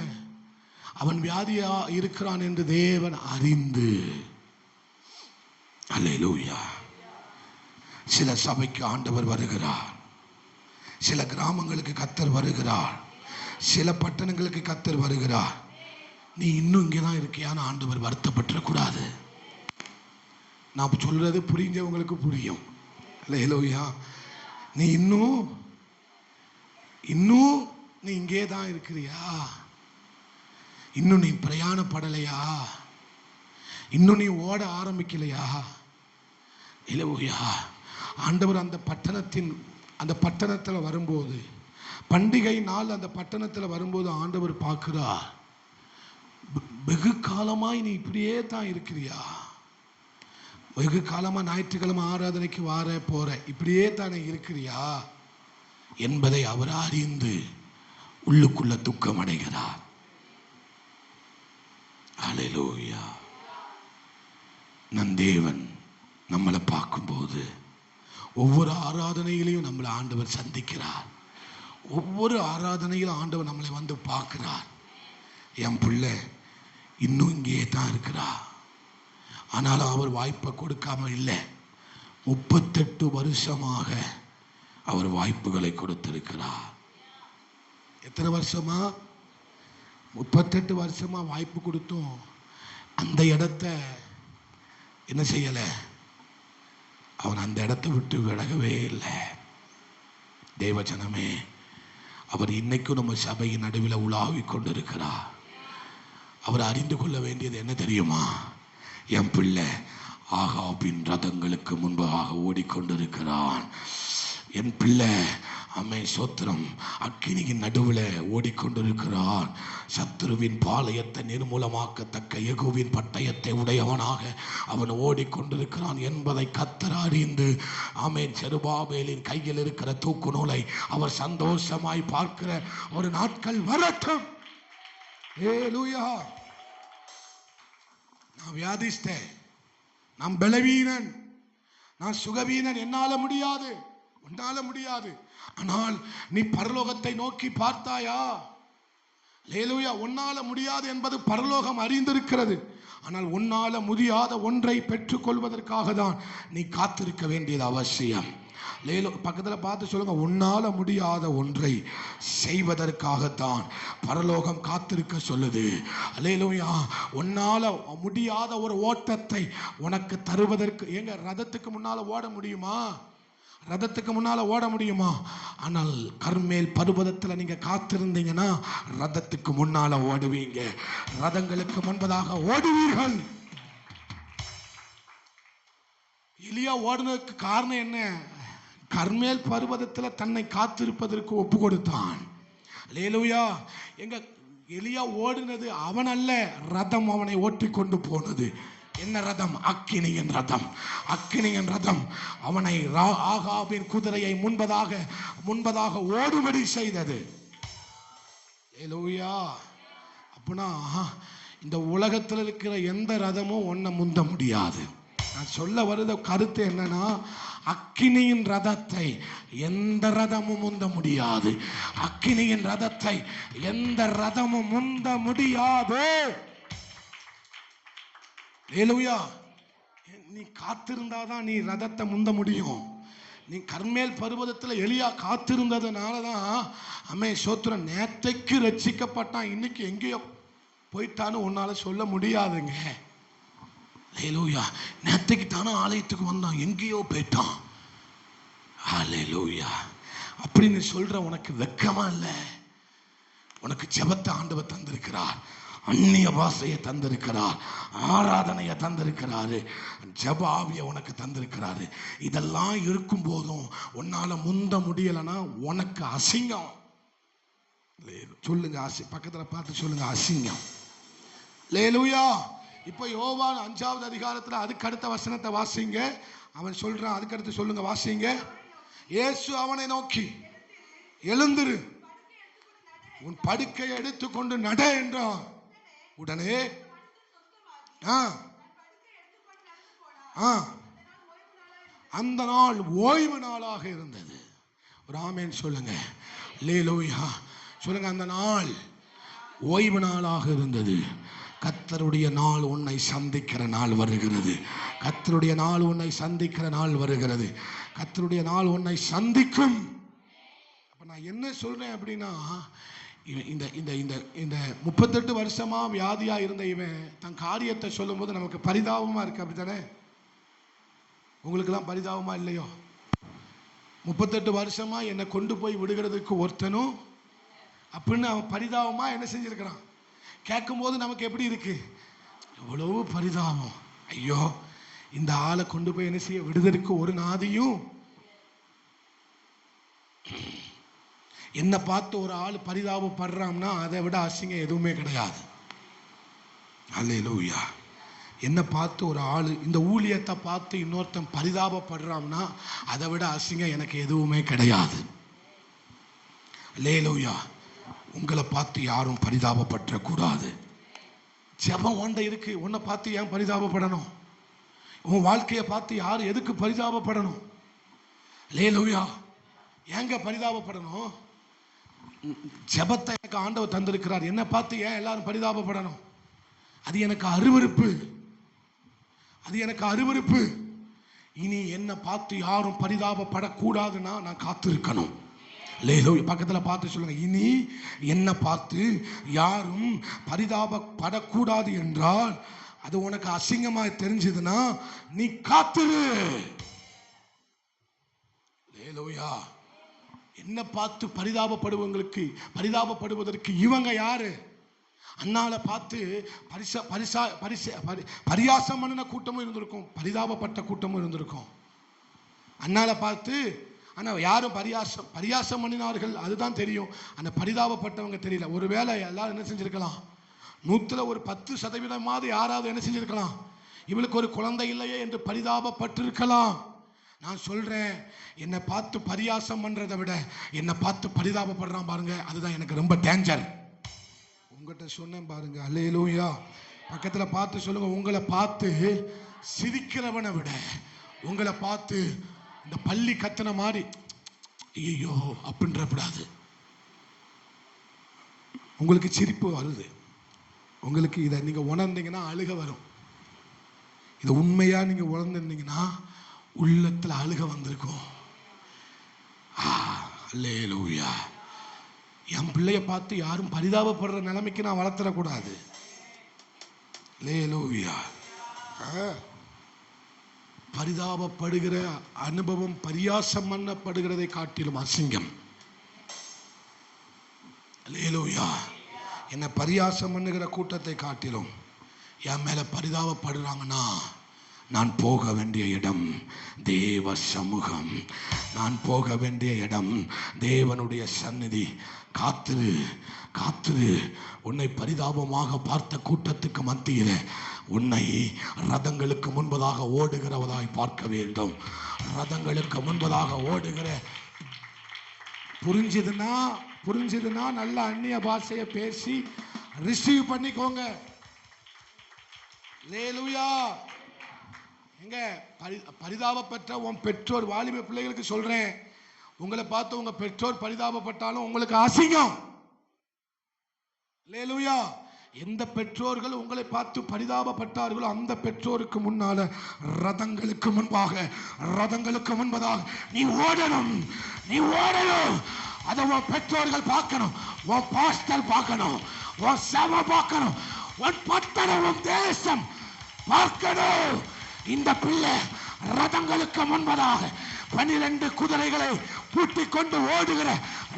அவன் வியாதியா இருக்கிறான் என்று தேவன் அறிந்து. அல்லேலூயா. சில சபைக்கு ஆண்டவர் வருகிறார், சில கிராமங்களுக்கு கர்த்தர் வருகிறார், சில பட்டணங்களுக்கு கர்த்தர் வருகிறார். நீ இன்னும் இங்கேதான் இருக்கியான்னு ஆண்டவர் வருத்தப்பட்டுறக்கூடாது. நான் சொல்றது புரிஞ்சவங்களுக்கு புரியும். அல்லேலூயா. நீ இன்னும் நீ இங்கே தான் இருக்கிறியா? இன்னும் நீ பிரயாணப்படலையா? இன்னும் நீ ஓட ஆரம்பிக்கலையா? அல்லேலூயா. ஆண்டவர் அந்த பட்டணத்தில் வரும்போது, பண்டிகை நாள் அந்த பட்டணத்தில் வரும்போது ஆண்டவர் பார்க்கிறார், வெகு காலமாய் நீ இப்படியே தான் இருக்கிறியா? வெகு காலமா ஞாயிற்றுக்கிழமை ஆராதனைக்கு போற இப்படியே தானே இருக்கிறியா என்பதை அவர் அறிந்து உள்ளுக்குள்ள துக்கம் அடைகிறார். அல்லேலூயா. நம் தேவன் நம்மளை பார்க்கும்போது ஒவ்வொரு ஆராதனையிலையும் நம்மளை ஆண்டவர் சந்திக்கிறார். ஒவ்வொரு ஆராதனையிலும் ஆண்டவர் நம்மளை வந்து பார்க்கிறார். என் பிள்ளை இன்னும் இங்கே தான் இருக்கிறா. ஆனாலும் அவர் வாய்ப்பை கொடுக்காம இல்லை. 38 வருஷமாக அவர் வாய்ப்புகளை கொடுத்திருக்கிறார். எத்தனை வருஷமா? 38 வருஷமா வாய்ப்பு கொடுத்தோம். அந்த இடத்த என்ன செய்யல, அவன் அந்த இடத்தை விட்டு விலகவே இல்லை. தேவஜனமே, அவர் இன்னைக்கும் நம்ம சபையின் நடுவில் உலாவி கொண்டிருக்கிறார். அவர் அறிந்து கொள்ள வேண்டியது என்ன தெரியுமா? என் பிள்ளை ஆகாபின் ரதங்களுக்கு முன்பாக ஓடிக்கொண்டிருக்கிறான். என் பிள்ளை அம்மை சோத்திரம் அக்கினியின் நடுவில் ஓடிக்கொண்டிருக்கிறான். சத்துருவின் பாளையத்தை நிர்மூலமாக்கத்தக்க யெகோவின் பட்டயத்தை உடையவனாக அவன் ஓடிக்கொண்டிருக்கிறான் என்பதை கர்த்தர் அறிந்து, ஆமென், செருபாபேலின் கையில் இருக்கிற தூக்கு நூலை அவர் சந்தோஷமாய் பார்க்கிற ஒரு நாட்கள் வரட்டும். ஹல்லேலூயா. நான் வியாதிஸ்தேன், நான் பலவீனன், நான் சுகவீனன், என்னால முடியாது, உன்னால முடியாது. ஆனால் நீ பரலோகத்தை நோக்கி பார்த்தாயா? அல்லேலூயா. உன்னால முடியாது என்பது பரலோகம் அறிந்திருக்கிறது. ஆனால் உன்னால முடியாத ஒன்றை பெற்றுக் கொள்வதற்காக தான் நீ காத்திருக்க வேண்டியது அவசியம். பக்கத்தில் பார்த்து சொல்லுங்க, உன்னால முடியாத ஒன்றை செய்வதற்காகத்தான் பரலோகம் காத்திருக்க சொல்லுது. அல்லேலூயா. உன்னால முடியாத ஒரு ஓட்டத்தை உனக்கு தருவதற்கு. எங்க ரதத்துக்கு முன்னால ஓட முடியுமா? ரதத்துக்கு முன்னால ஓட முடியுமா? ஆனால் கர்மேல் பர்வதத்தில் நீங்க காத்திருந்தீங்கன்னா ரதத்துக்கு முன்னால ஓடுவீங்க, ரதங்களுக்கு முன்பதாக ஓடுவீர்கள். எலியா ஓடுனதுக்கு காரணம் என்ன? கர்மேல் பர்வதத்தில் தன்னை காத்திருப்பதற்கு ஒப்பு கொடுத்தான். அல்லேலூயா. எங்க எலியா ஓடினது அவன் அல்ல, ரதம் அவனை ஓட்டி கொண்டு போனது. என்ன ரதம்? அக்கினியின் ரதம். அக்கினியின் ரதம் அவனை ஆகாபின் குதிரையை முன்பதாக ஓடுபடி செய்தது. அல்லேலூயா. அப்படின்னா இந்த உலகத்தில் இருக்கிற எந்த ரதமும் ஒன்ன முந்த முடியாது. நான் சொல்ல வருத கருத்து என்னன்னா, அக்கினியின் ரதத்தை எந்த ரதமும் முந்த முடியாது. அக்கினியின் ரதத்தை எந்த ரதமும் முந்த முடியாது. அல்லேலூயா. நீ காத்திருந்தாதான் நீ ரதத்தை முந்த முடியும். நீ கர்மேல் பர்வதத்தில் எலியா காத்திருந்ததுனாலதான் அம்மே சோத்திரம் நேற்றைக்கு ரட்சிக்கப்பட்டான், இன்னைக்கு எங்கேயோ போயிட்டான்னு உன்னால சொல்ல முடியாதுங்க. அல்லேலூயா. நேற்றைக்கு தானே ஆலயத்துக்கு வந்தான், எங்கேயோ போயிட்டான். அல்லேலூயா. அப்படின்னு சொல்ற உனக்கு வெக்கமா இல்லை? உனக்கு ஜெபத்தை ஆண்டவர் தந்திருக்கிறார். அந்நிய பாஷையை தந்திருக்கிறார், ஆராதனையை தந்திருக்கிறாரு, ஜெப ஆவியை உனக்கு தந்திருக்கிறாரு. இதெல்லாம் இருக்கும் போதும் உன்னால முந்த முடியலைன்னா உனக்கு அசிங்கம். சொல்லுங்க, பக்கத்துல பார்த்து சொல்லுங்க, அசிங்கம். லேலூயா. இப்ப யோவான் 5வது அதிகாரத்துல அதுக்கு அடுத்த வசனத்தை வாசிங்க. அவன் சொல்றான், அதுக்கு அடுத்து சொல்லுங்க, வாசிங்க. இயேசு அவனை நோக்கி, எழுந்திரு, உன் படுக்கையை எடுத்துக்கொண்டு நட என்றான். உடனே அந்த நாள் ஓய்வு நாளாக இருந்தது. ஒரு ஆமென் சொல்லுங்க. லேலூயா சொல்லுங்க. அந்த நாள் ஓய்வு நாளாக இருந்தது. கர்த்தருடைய நாள் உன்னை சந்திக்கிற நாள் வருகிறது. கர்த்தருடைய நாள் உன்னை சந்திக்கிற நாள் வருகிறது. கர்த்தருடைய நாள் உன்னை சந்திக்கும். அப்ப நான் என்ன சொல்றேன் அப்படின்னா, இந்த இந்த இந்த இந்த 38 வருஷமா வியாதியா இருந்த இவன் தன் காரியத்தை சொல்லும் போது நமக்கு பரிதாபமா இருக்கு. அப்படித்தானே? உங்களுக்கெல்லாம் பரிதாபமா இல்லையோ? 38 வருஷமா என்னை கொண்டு போய் விடுகிறதுக்கு ஒருத்தனும் அப்படின்னு அவன் பரிதாபமா என்ன செஞ்சிருக்கிறான். கேட்கும் போது நமக்கு எப்படி இருக்கு? எவ்வளவு பரிதாபம். ஐயோ, இந்த ஆளை கொண்டு போய் என்ன செய்ய விடுதற்கு ஒரு நாதியும். என்ன பார்த்து ஒரு ஆள் பரிதாபப்படுறான்னா அதை விட அசிங்கம் எதுவுமே கிடையாது. அல்லேலூயா. என்ன பார்த்து ஒரு ஆள், இந்த ஊழியத்தை பார்த்து இன்னொருத்தன் பரிதாபப்படுறான்னா அதை விட அசிங்கம் எனக்கு எதுவுமே கிடையாது. அல்லேலூயா. உங்களை பார்த்து யாரும் பரிதாபப்படக்கூடாது. ஜெபம் ஒன்றை இருக்கு. உன்னை பார்த்து ஏன் பரிதாபப்படணும்? உன் வாழ்க்கையை பார்த்து யார் எதுக்கு பரிதாபப்படணும்? அல்லேலூயா. ஏங்க பரிதாபப்படணும்? ஜெபத்தை எனக்கு ஆண்டவர் தந்திருக்கிறார். என்ன பார்த்து ஏன் எல்லாரும் பரிதாபப்படணும்? அது எனக்கு அருவருப்பு. அது எனக்கு அருவருப்பு. இனி என்ன பார்த்து யாரும் பரிதாபப்படக்கூடாதுன்னா நான் காத்திருக்கணும். பக்கத்துல பார்த்து சொல்லுங்க, இனி என்ன பார்த்து யாரும் பரிதாபப்படக்கூடாது என்றால் அது உனக்கு அசிங்கமா தெரிஞ்சதுன்னா நீ காத்துரு. லேலூயா. என்ன பார்த்து பரிதாபப்படுவதற்கு இவங்க யாரு? அண்ணால பார்த்து பரியாசம் பண்ணின கூட்டமும் இருந்திருக்கும், பரிதாபப்பட்ட கூட்டமும் இருந்திருக்கும். அண்ணால பார்த்து ஆனால் யாரும் பரியாசம் பண்ணினார்கள் அதுதான் தெரியும். அந்த பரிதாபப்பட்டவங்க தெரியல. ஒருவேளை எல்லாரும் என்ன செஞ்சிருக்கலாம், 100ல் ஒரு 10% யாராவது என்ன செஞ்சிருக்கலாம், இவளுக்கு ஒரு குழந்தை இல்லையே என்று பரிதாபப்பட்டிருக்கலாம். நான் சொல்றேன், என்னை பார்த்து பரியாசம் பண்றதை விட என்னை பார்த்து பரிதாபப்படுறான் பாருங்க, அதுதான் எனக்கு ரொம்ப டேஞ்சர். உங்கள்கிட்ட சொன்னேன் பாருங்க. அல்லேலூயா. பக்கத்துல பார்த்து சொல்லுங்க, உங்களை பார்த்து சிரிக்கிறவனை விட உங்களை பார்த்து இந்த பள்ளி கத்தன மாதிரி ஐயோ அப்படின்றப்படாது. உங்களுக்கு சிரிப்பு வருது, உங்களுக்கு இதை நீங்க உணர்ந்தீங்கன்னா அழுக வரும். இதை உண்மையா நீங்க உணர்ந்திருந்தீங்கன்னா உள்ளத்துல அழுக வந்திருக்கும். அல்லேலூயா. என் பிள்ளைய பார்த்து யாரும் பரிதாபப்படுற நிலைமைக்கு நான் வளர்த்துடக்கூடாது. அல்லேலூயா. பரிதாபப்படுகிற அனுபவம் பரியாசம் பண்ணப்படுகிறதை காட்டிலும் அசிங்கம். அல்லேலூயா. என்னை பரியாசம் பண்ணுகிற கூட்டத்தை காட்டிலும் என் மேல பரிதாபப்படுறாங்கன்னா நான் போக வேண்டிய இடம் தேவ சமூகம். நான் போக வேண்டிய இடம் தேவனுடைய சந்நிதி. காத்திரு, காத்திரு. உன்னை பரிதாபமாக பார்த்த கூட்டத்துக்கு மத்தியில் உன்னை ரதங்களுக்கு முன்பதாக ஓடுகிறவதாய் பார்க்க வேண்டும். ரதங்களுக்கு முன்பதாக ஓடுகிற. புரிஞ்சதுன்னா நல்ல அந்நிய பாஷையை பேசி ரிசீவ் பண்ணிக்கோங்க. அல்லேலூயா. எங்க பரிதாபப்பட்ட உன் பெற்றோர், வாலிப பிள்ளைகளுக்கு சொல்றேன், உங்களை பார்த்து உங்க பெற்றோர் பரிதாபப்பட்டாலும் உங்களுக்கு அசிங்கம். அல்லேலூயா. எந்த பெற்றோர்கள் உங்களை பார்த்து பரிதாபப்பட்டார்களோ அந்த பெற்றோருக்கு முன்னால ரதங்களுக்கு முன்பதாக நீ ஓடணும். நீ ஓடணும். அதை உன் பெற்றோர்கள் பார்க்கணும், உன் பாஸ்டர் பார்க்கணும், உன் சபை பார்க்கணும், உன் பட்டணம், உன் தேசம் பார்க்கணும். இந்த பிள்ளை ரதங்களுக்கு முன்பதாக 12 குதிரைகளை பூட்டிக் கொண்டு ஓடுகிற,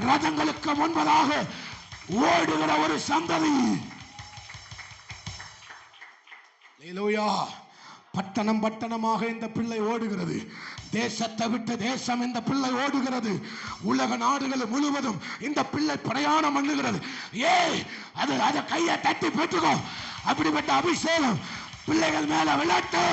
ரதங்களுக்கு முன்பதாக ஓடுகிற ஒரு சந்ததி. அல்லேலூயா. பட்டணம் பட்டணமாக இந்த பிள்ளை ஓடுகிறது. தேசத்தை விட்டு தேசம் இந்த பிள்ளை ஓடுகிறது. உலக நாடுகள் முழுவதும் இந்த பிள்ளை பிரயாணம் பண்ணுகிறது. அதை கையை தட்டி பெற்றுக்கோ. அப்படிப்பட்ட அபிஷேகம் பிள்ளைகள் மேல விளையாட்டு.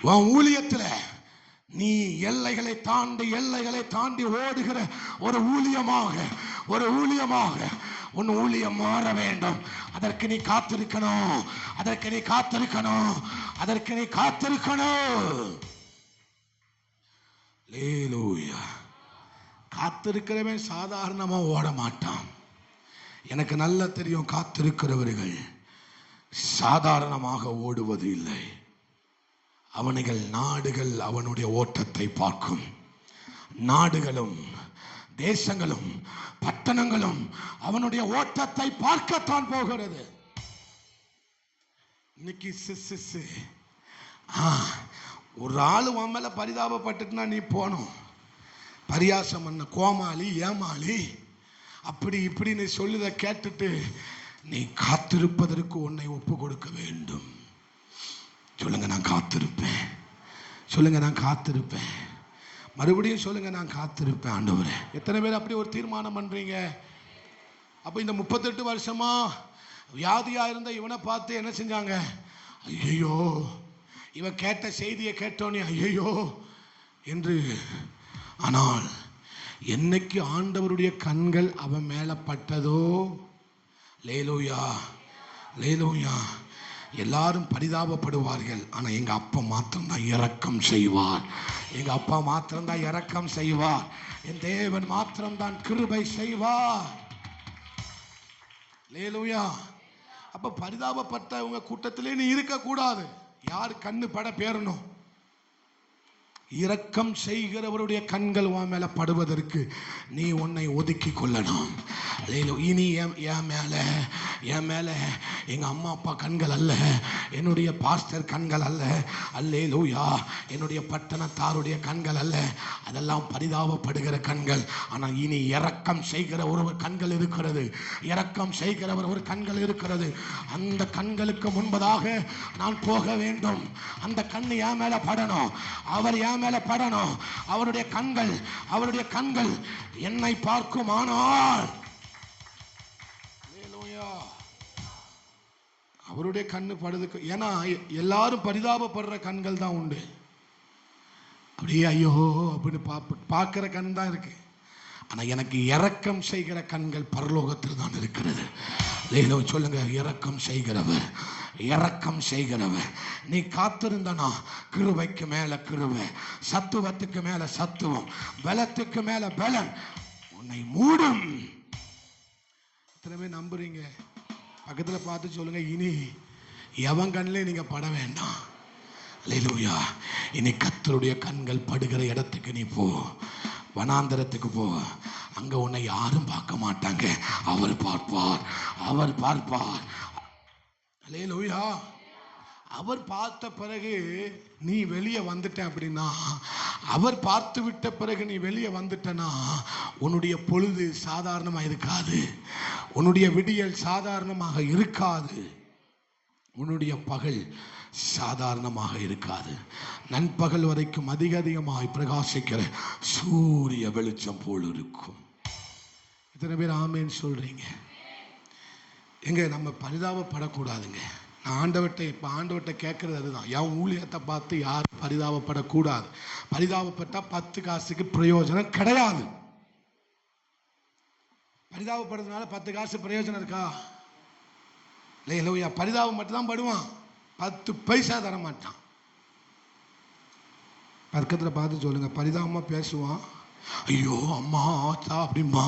உன் ஊழியத்துல நீ எல்லைகளை தாண்டி ஓடுகிற ஒரு ஊழியமாக உன் ஊழியம் மாற வேண்டும். அதற்கு நீ காத்திருக்கணும். அல்லேலூயா. காத்திருக்கிறவன் சாதாரணமா ஓட மாட்டான். எனக்கு நல்லா தெரியும், காத்திருக்கிறவர்கள் சாதாரணமாக ஓடுவது இல்லை. நாடுகள் அவனுடைய ஓட்டத்தை பார்க்கும். நாடுகளும் தேசங்களும் பட்டணங்களும் அவனுடைய ஓட்டத்தை பார்க்கத்தான் போகிறது. இன்னைக்கு ஒரு ஆளு உன் மேல பரிதாபப்பட்டுனா நீ போகணும். பரியாசம் பண்ண கோமாளி, ஏமாளி, அப்படி இப்படின்னு சொல்லுத கேட்டுட்டு நீ காத்திருப்பதற்கு உன்னை ஒப்பு கொடுக்க வேண்டும். சொல்லுங்க, நான் காத்திருப்பேன். மறுபடியும் சொல்லுங்க, நான் காத்திருப்பேன் ஆண்டவரே. எத்தனை பேர் அப்படி ஒரு தீர்மானம் பண்றீங்க? அப்ப இந்த 38 வருஷமா வியாதியா இருந்த இவனை பார்த்து என்ன செஞ்சாங்க? ஐயோ, இவன் கேட்ட செய்தியை கேட்டோன்னே ஐயோ என்று. ஆனால் என்னைக்கு ஆண்டவருடைய கண்கள் அவன் மேல பட்டதோ, லேலூயா, எல்லாரும் பரிதாபப்படுவார்கள். ஆனால் எங்க அப்பா மாத்திரம்தான் இரக்கம் செய்வார். என் தேவன் மாத்திரம்தான் கிருபை செய்வார். லேலூயா. அப்ப பரிதாபப்பட்டவங்க கூட்டத்திலே நீ இருக்க கூடாது. யார் கண்ணு பட பேரணும்? இரக்கம் செய்கிறவருடைய கண்கள் உன் மேல படுவதற்கு நீ உன்னை ஒதுக்கி கொள்ளணும். இனி என் மேல எங்க அம்மா அப்பா கண்கள் அல்ல, என்னுடைய பாஸ்டர் கண்கள் அல்ல, அல்லேலூயா, என்னுடைய பட்டணத்தாருடைய கண்கள் அல்ல, அதெல்லாம் பரிதாபப்படுகிற கண்கள். ஆனால் இனி இரக்கம் செய்கிற ஒரு கண்கள் இருக்கிறது. ஒரு கண்கள் இருக்கிறது. அந்த கண்களுக்கு முன்பதாக நான் போக வேண்டும். அந்த கண்ணு என் மேல படணும். அவர் என் மேல படணும். அவருடைய கண்கள் என்னை பார்க்குமானால், அவருடைய கண்ணு படுது. ஏன்னா எல்லாரும் பரிதாபப்படுற கண்கள் தான் உண்டு. அப்படியே ஐயோ அப்படின்னு பார்க்கிற கண் தான் இருக்கு. ஆனா எனக்கு இரக்கம் செய்கிற கண்கள் பரலோகத்தில் தான் இருக்கிறது. சொல்லுங்க, இரக்கம் செய்கிறவர். நீ காத்திருந்தனா கிருபைக்கு மேல கிருபை, சத்துவத்துக்கு மேல சத்துவம், பலத்துக்கு மேல பலன் உன்னை மூடும். எத்தனை பேர் நம்புறீங்க? பக்கத்துல பார்த்து சொல்லுங்க, இனி எவன் கண்ணிலே நீங்க பட வேண்டாம். அல்லேலூயா. இனி கர்த்தருடைய கண்கள் படுகிற இடத்துக்கு நீ போ. வனாந்தரத்துக்கு போ. அங்க உன்னை யாரும் பார்க்க மாட்டாங்க. அவர் பார்ப்பார். அல்லேலூயா. அவர் பார்த்த பிறகு நீ வெளியே வந்துட்ட அப்படின்னா, அவர் பார்த்து விட்ட பிறகு நீ வெளியே வந்துட்டனா, உன்னுடைய பொழுது சாதாரணமா இருக்காது. உன்னுடைய விடியல் சாதாரணமாக இருக்காது. உன்னுடைய பகல் சாதாரணமாக இருக்காது. நண்பகல் வரைக்கும் அதிகமாய் பிரகாசிக்கிற சூரிய வெளிச்சம் போல் இருக்கும். இத்தனை பேர் ஆமேன்னு சொல்றீங்க? எங்க நம்ம பரிதாபப்படக்கூடாதுங்க. நான் ஆண்டவர்கிட்ட கேட்கறது அதுதான். என் ஊழியத்தை பார்த்து யாரும் பரிதாபப்படக்கூடாது. பரிதாபப்பட்டா 10 காசுக்கு பிரயோஜனம் கிடையாது. பரிதாபப்படுறதுனால 10 காசு பிரயோஜனம் இருக்கா? இல்லையா? பரிதாபம் மட்டும் தான் படுவான், 10 பைசா தர மாட்டான். பக்கத்தில் பார்த்து சொல்லுங்க, பரிதாபமா பேசுவான். ஐயோ அம்மா ஆச்சா அப்படிமா.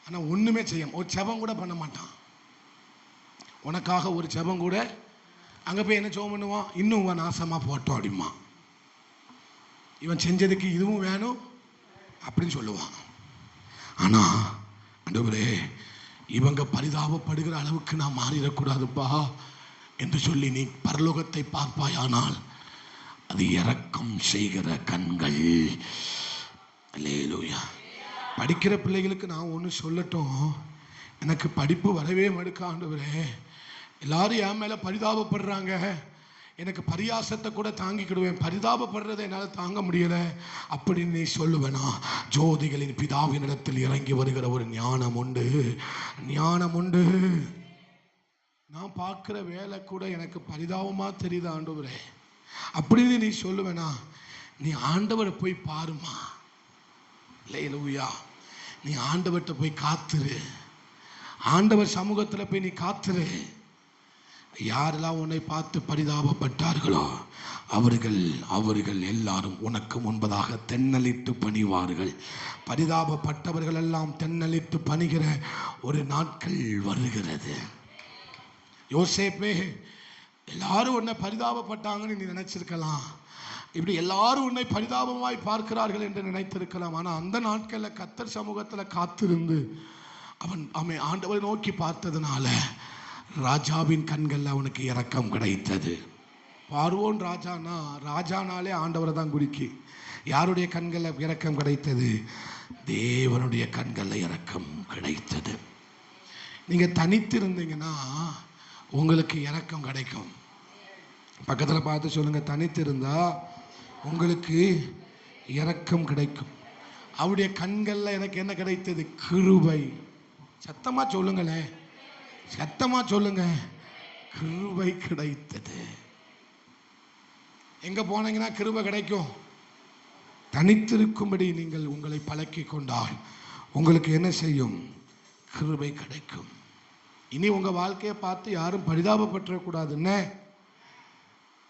ஆனா ஒண்ணுமே செய்ய, ஒரு செபம் கூட பண்ண மாட்டான். உனக்காக ஒரு செபம் கூட, அங்க போய் என்ன ஜெபம் பண்ணுவான்? இன்னும் இவன் நாசமா போட்டோம் அப்படிமா. இவன் செஞ்சதுக்கு இதுவும் வேணும் அப்படின்னு சொல்லுவான். ஆனா ஆண்டவரே, இவங்க பரிதாபப்படுகிற அளவுக்கு நான் மாறிடக்கூடாதுப்பா என்று சொல்லி நீ பரலோகத்தை பார்ப்பாயானால், அது இரக்கம் செய்கிற கண்கள். அல்லேலூயா. படிக்கிற பிள்ளைகளுக்கு நான் ஒன்று சொல்லட்டும், எனக்கு படிப்பு வரவே மடுக்க ஆண்டவரே, எல்லாரும் என் மேலே பரிதாபப்படுறாங்க, எனக்கு பரியாசத்தை கூட தாங்கிக்கிடுவேன், பரிதாபப்படுறதை என்னால் தாங்க முடியலை அப்படின்னு நீ சொல்லுவேனா? ஜோதிகளின் பிதாவினிடத்தில் இறங்கி வருகிற ஒரு ஞானம் உண்டு, ஞானம் உண்டு. நான் பார்க்குற வேலை கூட எனக்கு பரிதாபமாக தெரியுது ஆண்டவரே அப்படின்னு நீ சொல்லுவேனா? நீ ஆண்டவரை போய் பாருமா. அல்லேலூயா. நீ ஆண்டவர்கிட்ட போய் காத்துரு, ஆண்டவர் சமூகத்தில் போய் நீ காத்துரு. யாரெல்லாம் உன்னை பார்த்து பரிதாபப்பட்டார்களோ அவர்கள் எல்லாரும் உனக்கு முன்பதாக தென்னலிட்டு பணிவார்கள். பரிதாபப்பட்டவர்கள் எல்லாம் தென்னலிட்டு பணிகிற ஒரு நாட்கள் வருகிறது. யோசேப்பே, எல்லாரும் உன்னை பரிதாபப்பட்டாங்கன்னு நீ நினைச்சிருக்கலாம், இப்படி எல்லாரும் உன்னை பரிதாபமாய் பார்க்கிறார்கள் என்று நினைத்திருக்கலாம். ஆனால் அந்த நாட்களில் கர்த்தர் சமூகத்தில் காத்திருந்து அவன் ஆண்டவரை நோக்கி பார்த்ததுனால ராஜாவின் கண்களில் அவனுக்கு இரக்கம் கிடைத்தது. பார்வோன் ராஜானாலே ஆண்டவரை தான் குறிக்கி. யாருடைய கண்களில் இரக்கம் கிடைத்தது? தேவனுடைய கண்களில் இரக்கம் கிடைத்தது. நீங்கள் தனித்து இருந்தீங்கன்னா உங்களுக்கு இரக்கம் கிடைக்கும். பக்கத்தில் பார்த்து சொல்லுங்க, தனித்து இருந்தா உங்களுக்கு இரக்கம் கிடைக்கும். அவருடைய கண்களில் எனக்கு என்ன கிடைத்தது? கிருபை. சத்தமா சொல்லுங்களேன், சத்தமா சொல்லுங்க, கிருபை கிடைத்தது. எங்க போனீங்கன்னா கிருபை கிடைக்கும்? தனித்திருக்கும்படி நீங்கள் உங்களை பழக்கி கொண்டால் உங்களுக்கு என்ன செய்யும்? கிருபை கிடைக்கும். இனி உங்க வாழ்க்கையை பார்த்து யாரும் பரிதாபப்பட்டுறக்கூடாதுன்னு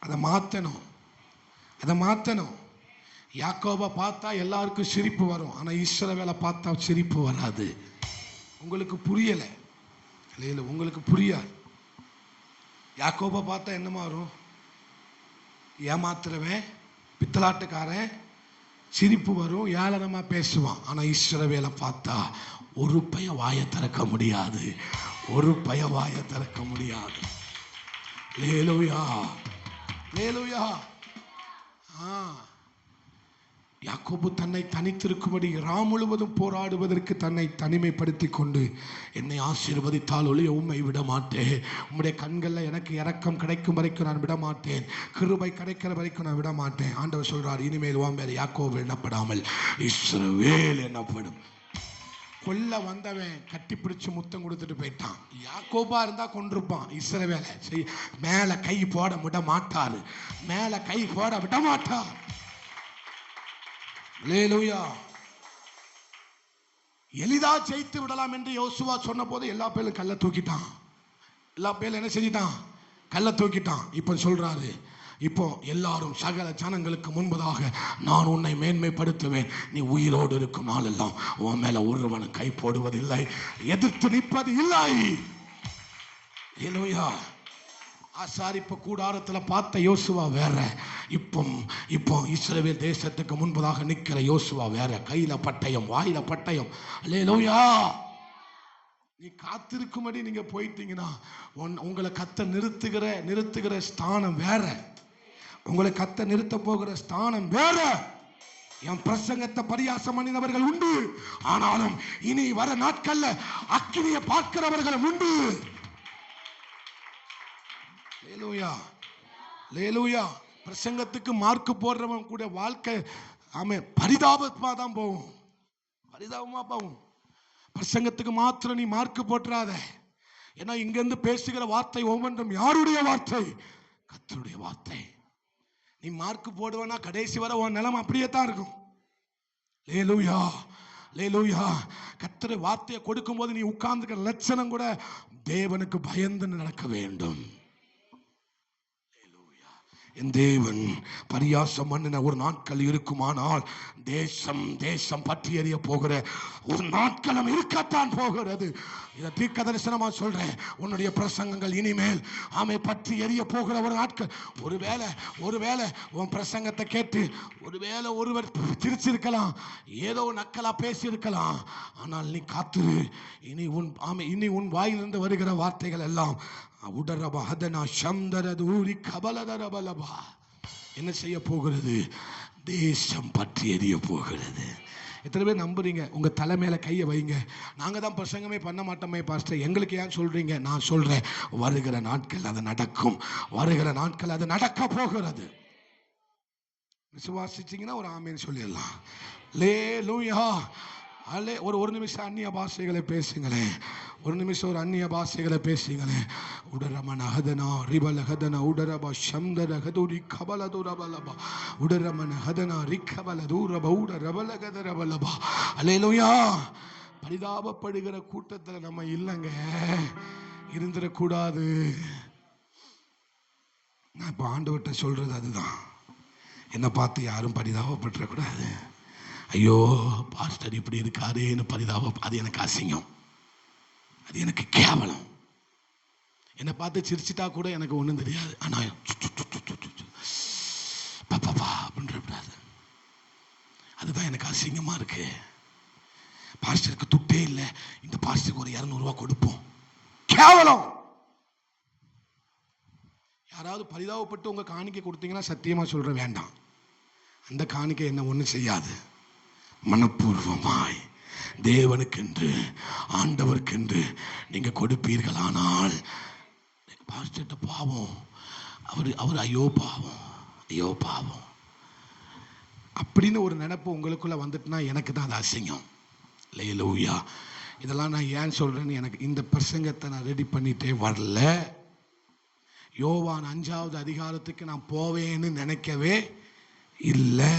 அதை மாற்றணும். யாக்கோபை பார்த்தா எல்லாருக்கும் சிரிப்பு வரும், ஆனால் இஸ்ரவேலை பார்த்தா சிரிப்பு வராது. உங்களுக்கு புரியலை இல்லையில, உங்களுக்கு புரியாது. யாக்கோபை பார்த்தா என்னமா வரும்? ஏமாத்துறவன், பித்தலாட்டுக்காரன், சிரிப்பு வரும், ஏளனமாக பேசுவான். ஆனால் இஸ்ரவேலை பார்த்தா ஒரு பய வாயை திறக்க முடியாது, ஒரு பய வாயை திறக்க முடியாது. அல்லேலூயா, அல்லேலூயா. யாக்கோபு தன்னை தனித்திருக்கும்படி ராம் முழுவதும் போராடுவதற்கு தன்னை தனிமைப்படுத்தி கொண்டு, என்னை ஆசீர்வதித்தால் ஒழிய உம்மை விட மாட்டேன், உம்முடைய கண்களில் எனக்கு இரக்கம் கிடைக்கும் வரைக்கும் நான் விட மாட்டேன், கிருபை கிடைக்கிற வரைக்கும் நான் விட மாட்டேன். ஆண்டவர் சொல்றார், இனிமேல் உன் பேர் யாக்கோபு எண்ணப்படாமல் இஸ்ரவேல் என்னப்படும். கொல்ல வந்தவன் கட்டி பிடிச்சு முத்தம் கொடுத்துட்டு போயிட்டான். யாக்கோபா இருந்தா கொண்டிருப்பான். இஸ்ரவேலை மேல கை போட விட மாட்டாரு, மேல கை போட விட மாட்டார். அல்லேலூயா. எளிதா ஜெயித்து விடலாம் என்று யோசுவா சொன்ன போது எல்லா பேரும் கல்லை தூக்கிட்டான். எல்லா பேரும் என்ன செஞ்சிட்டான்? கல்லை தூக்கிட்டான். இப்ப சொல்றாரு, இப்போ எல்லாரும் சகல ஜனங்களுக்கு முன்பதாக நான் உன்னை மேன்மைப்படுத்துவேன், நீ உயிரோடு இருக்கும் நாளெல்லாம் உன் மேல ஒருவன் கை போடுவதில்லை, எதிர்த்து நிற்பது இல்லை. அல்லேலூயா. ஆசாரிப்பு கூடாரத்தில் பார்த்த யோசுவா வேற, இப்போ இஸ்ரவேல் தேசத்துக்கு முன்பதாக நிற்கிற யோசுவா வேற. கையில பட்டயம், வாயில பட்டயம். அல்லேலூயா. நீ காத்திருக்கும்படி நீங்க போயிட்டீங்கன்னா உங்களை கத்த நிறுத்துகிற ஸ்தானம் வேற, உங்களை கத்த நிறுத்த போகிற ஸ்தானம் வேற. என் பிரசங்கத்தை பரியாசம் பண்ணினவர்கள் உண்டு, ஆனாலும் இனி வர நாட்கள்ல அக்கினியை பார்க்கிறவர்கள் உண்டு. அல்லேலூயா, அல்லேலூயா. பிரசங்கத்துக்கு மார்க்கு போடுறவன் கூட வாழ்க்கை பரிதாபமா தான் போகும், பரிதாபமா போகும். பிரசங்கத்துக்கு மாத்திரம் நீ மார்க்கு போட்டுறாத. ஏன்னா இங்கிருந்து பேசுகிற வார்த்தை ஒவ்வொன்றும் யாருடைய வார்த்தை? கர்த்தருடைய வார்த்தை. நீ மார்க்கு போடுவனா கடைசி வரை உன் நிலைமை அப்படியே தான் இருக்கும். அல்லேலூயா, அல்லேலூயா. கர்த்தருடைய வார்த்தையை கொடுக்கும் போது நீ உட்கார்ந்துக்கிற லட்சணம் கூட தேவனுக்கு பயந்து நடக்க வேண்டும். என் தேவன் பரியாசம் பண்ணின ஒரு நாட்கள் இருக்குமானால் தேசம் பற்றி எறிய போகிற ஒரு நாட்களும் இருக்கத்தான் போகிறது. இதை தீர்க்க தரிசனமா சொல்றேன். உன்னுடைய பிரசங்கங்கள் இனிமேல் பற்றி எறிய போகிற ஒரு நாட்கள். ஒருவேளை உன் பிரசங்கத்தை கேட்டு ஒருவேளை ஒருவர் சிரிச்சிருக்கலாம், ஏதோ நக்கலா பேசியிருக்கலாம். ஆனால் நீ காத்துரு. இனி உன் வாயிலிருந்து வருகிற வார்த்தைகள் எல்லாம் என்ன செய்ய போகிறது? தேசம் பற்றி எரிய போகிறது. எத்தனை பேர் நம்புறீங்க? உங்க தலை மேல கையை வைங்க. நாங்க தான் பிரசங்கமே பண்ண மாட்டோமே பாஸ்டர், எங்களுக்கு ஏன் சொல்றீங்க? நான் சொல்றேன், வருகிற நாட்கள் அது நடக்கும். வருகிற நாட்கள் அது நடக்க போகிறது. விசுவாசிச்சீங்கன்னா ஒரு ஆமேன்னு சொல்லிடலாம். அல்லேலூயா. ஒரு நிமிஷம் அந்நிய பாஷைகளை பேசுங்களேன். ஒரு நிமிஷம் ஒரு அந்நிய பாஷைகளை பேசுங்களேன். உடரமன ஹதனா ரிபல ஹதனா உடரப சம்தர ஹதுரி கபல துரபலபா உடரமன ஹதனா ரிக்கபல தூரப உடரபல கதரபலபா. அல்லேலூயா. பரிதாபப்படுகிற கூட்டத்தில் நம்ம இல்லைங்க, இருந்துடக்கூடாது. நான் இப்போ ஆண்டவர்கிட்ட சொல்றது அதுதான். என்னை பார்த்து யாரும் பரிதாபப்பட்டுறக்கூடாது. ஐயோ பாஸ்டர் இப்படி இருக்காருன்னு பரிதாபம், அது எனக்கு அசிங்கம், அது எனக்கு கேவலம். என்னை பார்த்து சிரிச்சிட்டா கூட எனக்கு ஒன்றும் தெரியாது. ஆனால் பாப்பா அப்படின்றக்கூடாது, அதுதான் எனக்கு அசிங்கமா இருக்கு. பாஸ்டருக்கு துட்டே இல்லை, இந்த பாஸ்டருக்கு ஒரு 200 ரூபா கொடுப்போம், கேவலம். யாராவது பரிதாபப்பட்டு உங்க காணிக்கை கொடுத்தீங்கன்னா சத்தியமா சொல்ற வேண்டாம், அந்த காணிக்கை என்ன ஒன்றும் செய்யாது. மனப்பூர்வமாய் தேவனுக்கென்று ஆண்டவருக்கென்று நீங்க கொடுப்பீர்களானால், பாஸ்டர்ட்ட பாவம், அவர் ஐயோ பாவம், ஐயோ பாவம் அப்படின்னு ஒரு நினைப்பு உங்களுக்குள்ள வந்துட்டுனா எனக்கு தான் அது அசிங்கம். அல்லேலூயா. இதெல்லாம் நான் ஏன் சொல்றேன்னு, எனக்கு இந்த பிரசங்கத்தை நான் ரெடி பண்ணிட்டே வரல. யோவான் 5வது அதிகாரத்துக்கு நான் போவேன்னு நினைக்கவே இல்லை.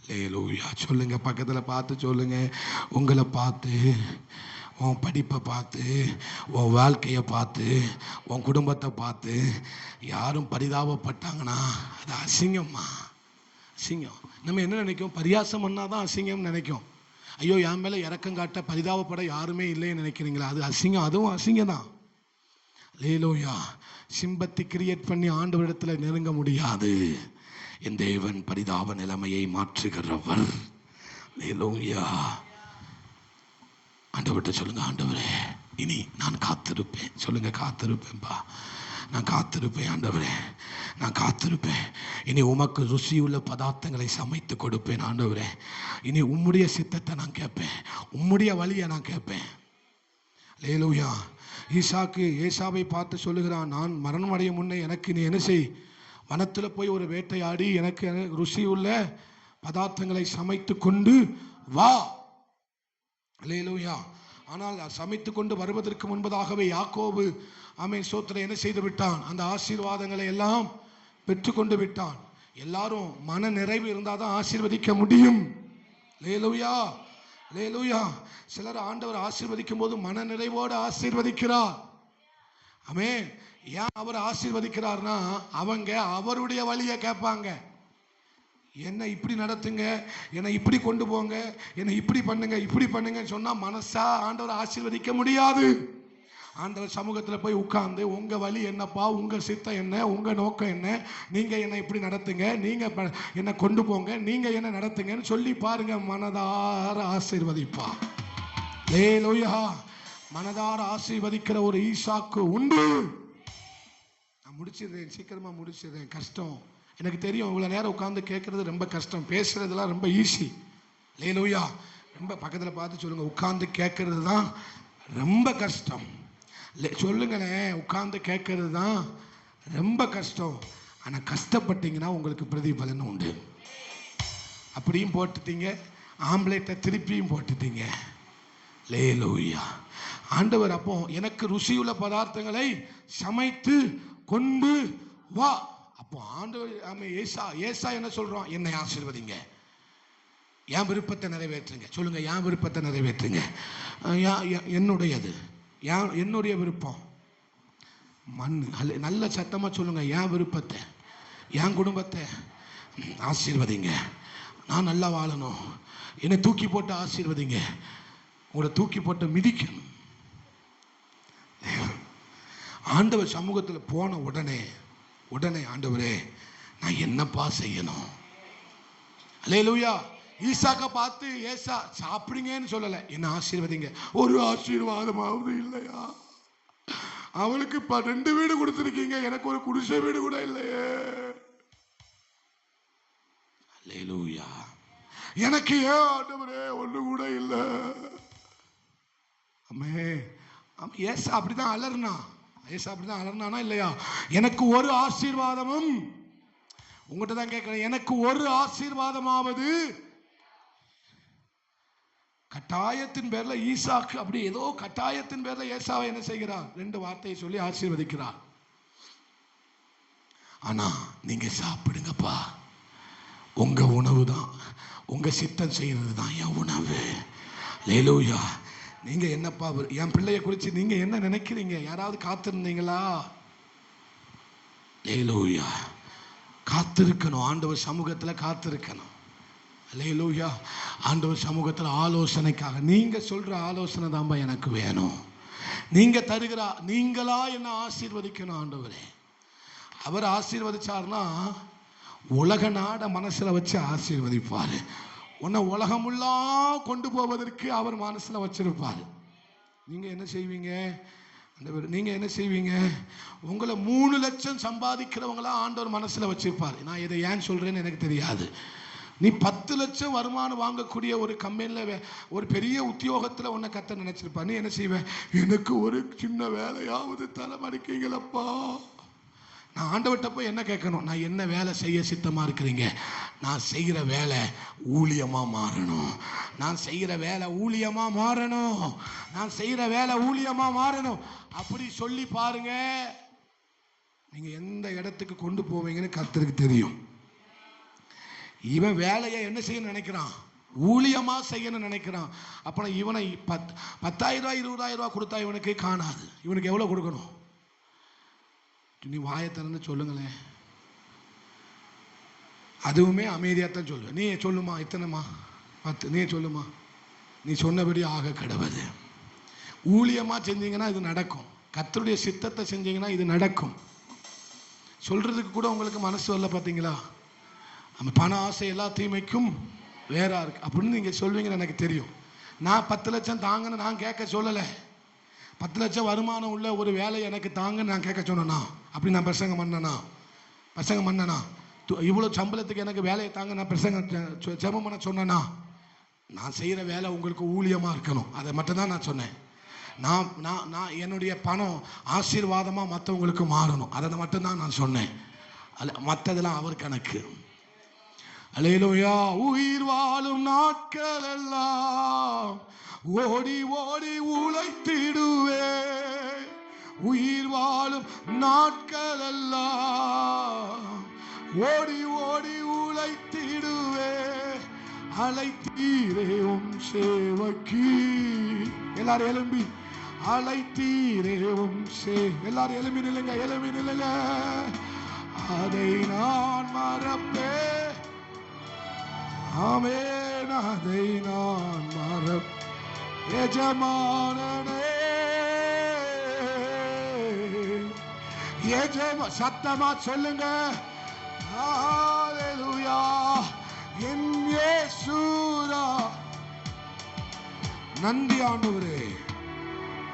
அல்லேலூயா. சொல்லுங்க, பக்கத்தில் பார்த்து சொல்லுங்க, உங்களை பார்த்து, உன் படிப்பை பார்த்து, உன் வாழ்க்கையை பார்த்து, உன் குடும்பத்தை பார்த்து யாரும் பரிதாபப்பட்டாங்கன்னா அது அசிங்கம்மா, அசிங்கம். நம்ம என்ன நினைக்கும்? பரியாசம் பண்ணாதான் அசிங்கம்னு நினைக்கும். ஐயோ என் மேலே இறக்கம் காட்ட பரிதாபப்பட யாருமே இல்லைன்னு நினைக்கிறீங்களா? அது அசிங்கம், அதுவும் அசிங்கம் தான். அல்லேலூயா. சிம்பத்தி கிரியேட் பண்ணி ஆண்டவரிடத்தில் நெருங்க முடியாது. என் தேவன் பரிதாப நிலைமையை மாற்றுகிறவர். அல்லேலூயா. ஆண்டவர்கிட்ட சொல்லுங்க, ஆண்டவரே இனி நான் காத்திருப்பேன். சொல்லுங்க, காத்திருப்பேன்பா, நான் காத்திருப்பேன். ஆண்டவரே நான் காத்திருப்பேன். இனி உமக்கு ருசியுள்ள பதார்த்தங்களை சமைத்து கொடுப்பேன். ஆண்டவரே இனி உம்முடைய சித்தத்தை நான் கேட்பேன், உம்முடைய வழியை நான் கேட்பேன். அல்லேலூயா. ஈசாக்கு ஏசாவை பார்த்து சொல்லுகிறான், நான் மரணம் அடைய முன்னே எனக்கு நீ என்ன செய், வனத்தில் போய் ஒரு வேட்டையாடி எனக்கு ருசியுள்ள பதார்த்தங்களை சமைத்து கொண்டு வா. அல்லேலூயா. ஆனால் சமைத்து கொண்டு வருவதற்கு முன்பதாகவே யாக்கோபு ஆமென் ஸ்தோத்திரம் என்ன செய்து விட்டான்? அந்த ஆசீர்வாதங்களை எல்லாம் பெற்றுக்கொண்டு விட்டான். எல்லாரும் மன நிறைவு இருந்தால் தான் ஆசீர்வதிக்க முடியும். அல்லேலூயா, அல்லேலூயா. சிலர் ஆண்டவர் ஆசீர்வதிக்கும் போது மன நிறைவோடு ஆசீர்வதிக்கிறார். ஆமென். ஏன் அவர் ஆசீர்வதிக்கிறார்னா, அவங்க அவருடைய வழியை கேட்பாங்க. என்னை இப்படி நடத்துங்க, என்னை இப்படி கொண்டு போங்க, என்னை இப்படி பண்ணுங்க, இப்படி பண்ணுங்கன்னு சொன்னால் மனசா ஆண்டவர் ஆசீர்வதிக்க முடியாது. ஆண்டவர் சமூகத்தில் போய் உட்கார்ந்து, உங்கள் வழி என்னப்பா, உங்கள் சித்தம் என்ன, உங்கள் நோக்கம் என்ன, நீங்கள் என்னை இப்படி நடத்துங்க, நீங்கள் என்னை கொண்டு போங்க, நீங்கள் என்ன நடத்துங்கன்னு சொல்லி பாருங்க, மனதார ஆசீர்வதிப்பா. அல்லேலூயா. மனதார ஆசீர்வதிக்கிற ஒரு ஈசாக்கு உண்டு. நான் முடிச்சிடுறேன், சீக்கிரமா முடிச்சிடுறேன். கஷ்டம் எனக்கு தெரியும், இவ்வளோ நேரம் உட்காந்து கேட்கறது ரொம்ப கஷ்டம், பேசுறதுலாம் ரொம்ப ஈஸி. அல்லேலூயா. ரொம்ப பக்கத்தில் பார்த்து சொல்லுங்க, உட்காந்து கேட்கறது தான் ரொம்ப கஷ்டம். சொல்லுங்களேன், உட்காந்து கேட்கறது தான் ரொம்ப கஷ்டம். ஆனால் கஷ்டப்பட்டீங்கன்னா உங்களுக்கு பிரதிபலன் உண்டு. அப்படியும் போட்டுட்டீங்க, ஆம்லேட்டை திருப்பியும் போட்டுட்டீங்க. அல்லேலூயா. ஆண்டவர் அப்போ எனக்கு ருசியுள்ள பதார்த்தங்களை சமைத்து கொண்டு வா. அப்போ ஆண்டவர் ஏசா என்ன சொல்றோம்? என்னை ஆசீர்வதிங்க, என் விருப்பத்தை நிறைவேற்றுங்க. சொல்லுங்க, என் விருப்பத்தை நிறைவேற்றுங்க. என்னுடையது, என்னுடைய விருப்பம். மண் நல்ல சத்தமா சொல்லுங்க, என் விருப்பத்தை, என் குடும்பத்தை ஆசீர்வதிங்க. நான் நல்லா வாழணும், என்னை தூக்கி போட்டு ஆசீர்வதிங்க. உங்களை தூக்கி போட்டு மிதிக்கணும். ஆண்டவர் சமூகத்தில் போன உடனே ஆண்டவரே நான் என்னப்பா செய்யணும்? அல்லேலூயா. ஈசாக்க பார்த்து ஏசா சாப்பிடுங்கன்னு சொல்லல, என்ன ஆசீர்வதிங்க. ஒரு ஆசீர்வாதமாவது இல்லையா? அவளுக்கு 2 வீடு கொடுத்துருக்கீங்க, எனக்கு ஒரு குடிசை வீடு கூட இல்லையே. அல்லேலூயா. எனக்கு ஏன் ஆண்டவரே ஒண்ணு கூட இல்லை. அம்மே ஏசா அப்படிதான் அலர்னா, ஏசா அப்படிதான் அலர்னானா இல்லையா? எனக்கு ஒரு ஆசீர்வாதமும், உங்ககிட்ட தான் கேட்கிறேன், எனக்கு ஒரு ஆசீர்வாதமாவது. கட்டாயத்தின் பேர்ல ஈசாக்கு அப்படி ஏதோ கட்டாயத்தின் பேர்ல ஏசாவை என்ன செய்கிறார்? 2 வார்த்தையை சொல்லி ஆசீர்வதிக்கிறார். ஆனா நீங்க சாப்பிடுங்கப்பா, உங்க உணவு தான், உங்க சித்தம் செய்யறது தான் என் உணவு. அல்லேலூயா. நீங்க என்னப்பா என் பிள்ளைய குறித்து நீங்க என்ன நினைக்கிறீங்க? யாராவது காத்திருந்தீங்களா? அல்லேலூயா. காத்திருக்கணும், ஆண்டவர் சமூகத்தில் காத்திருக்கணும். அல்லேலூயா. ஆண்டவர் சமூகத்தில் ஆலோசனைக்காக நீங்க சொல்ற ஆலோசனை தான்பா எனக்கு வேணும். நீங்க தருகிற, நீங்களா என்ன ஆசீர்வதிக்கணும் ஆண்டவரே. அவர் ஆசீர்வதிச்சார்னா உலக நாட மனசுல வச்சு ஆசீர்வதிப்பாரு. உன்னை உலகமுல்லாம் கொண்டு போவதற்கு அவர் மனசுல வச்சிருப்பாரு. நீங்க என்ன செய்வீங்க? நீங்க என்ன செய்வீங்க? உங்களை 3 லட்சம் சம்பாதிக்கிறவங்களா ஆண்டவர் மனசுல வச்சிருப்பாரு. நான் இதை ஏன் சொல்றேன்னு எனக்கு தெரியாது. நீ 10 லட்சம் வருமானம் வாங்கக்கூடிய ஒரு கம்பெனியில் ஒரு பெரிய உத்தியோகத்தில் உன்னை கத்த நினைச்சிருப்பா. நீ என்ன செய்வ? எனக்கு ஒரு சின்ன வேலையாவது தலைமடிக்கீங்களப்பா. நான் ஆண்டவர்கிட்ட போய் என்ன கேட்கணும்? நான் என்ன வேலை செய்ய சித்தமாக இருக்கிறீங்க? நான் செய்கிற வேலை ஊழியமாக மாறணும். நான் செய்கிற வேலை ஊழியமாக மாறணும். நான் செய்கிற வேலை ஊழியமாக மாறணும். அப்படி சொல்லி பாருங்க, நீங்கள் எந்த இடத்துக்கு கொண்டு போவீங்கன்னு கர்த்தருக்கு தெரியும். இவன் வேலையை என்ன செய்ய நினைக்கிறான்? ஊழியமா செய்யணும்னு நினைக்கிறான். அப்புறம் இவனை 10,000 ரூபாய் 20,000 ரூபாய் கொடுத்தா இவனுக்கு காணாது. இவனுக்கு எவ்வளவு கொடுக்கணும்? நீ வாயை திறந்து சொல்லுங்களேன். அதுவுமே அமைதியாத்தான் சொல்லுவேன். நீ சொல்லுமா, இத்தனைமா 10, நீ சொல்லுமா, நீ சொன்னபடி ஆக கடவுது. ஊழியமா செஞ்சீங்கன்னா இது நடக்கும். கர்த்தருடைய சித்தத்தை செஞ்சீங்கன்னா இது நடக்கும். சொல்றதுக்கு கூட உங்களுக்கு மனசு வரல பார்த்தீங்களா? நம்ம பண ஆசை எல்லா தீமைக்கும் வேறா இருக்கு அப்படின்னு நீங்க சொல்வீங்கன்னு எனக்கு தெரியும். நான் 10 லட்சம் தாங்கன்னு நான் கேட்க சொல்லலை. 10 லட்சம் வருமானம் உள்ள ஒரு வேலை எனக்கு தாங்கன்னு நான் கேட்க சொன்னேனா? அப்படி நான் பிரசங்கம் பண்ணனா? இவ்வளோ சம்பளத்துக்கு எனக்கு வேலையை தாங்க நான் பிரசங்கம் ஜெபம் பண்ண சொன்னேனா? நான் செய்கிற வேலை உங்களுக்கு ஊழியமாக இருக்கணும், அதை மட்டும்தான் நான் சொன்னேன். நான் என்னுடைய பணம் ஆசீர்வாதமாக மற்றவங்களுக்கு மாறணும், அதை மட்டும்தான் நான் சொன்னேன். மற்றதெல்லாம் அவர் கணக்கு. அல்லேலூயா. உயிர் வாழும் நாட்கள் எல்லாம் ஓடி ஓடி உழைத்திடுவே. உயிர் வாழும் நாட்கள் எல்லாம் ஓடி ஓடி உழைத்திடுவே. அழைத்தீரே உம் சேவைக்கு. எல்லாரும் எழும்பி அழைத்தீரே உம் எல்லாரும் எழும்பி நில்லுங்க. அதை நான் மறப்பேன். ஆமென். அதை நான் மறப்பேன். எஜமானனே, சத்தமா சொல்லுங்க. ஹல்லேலூயா. என் இயேசுரா. நன்றி ஆண்டவரே,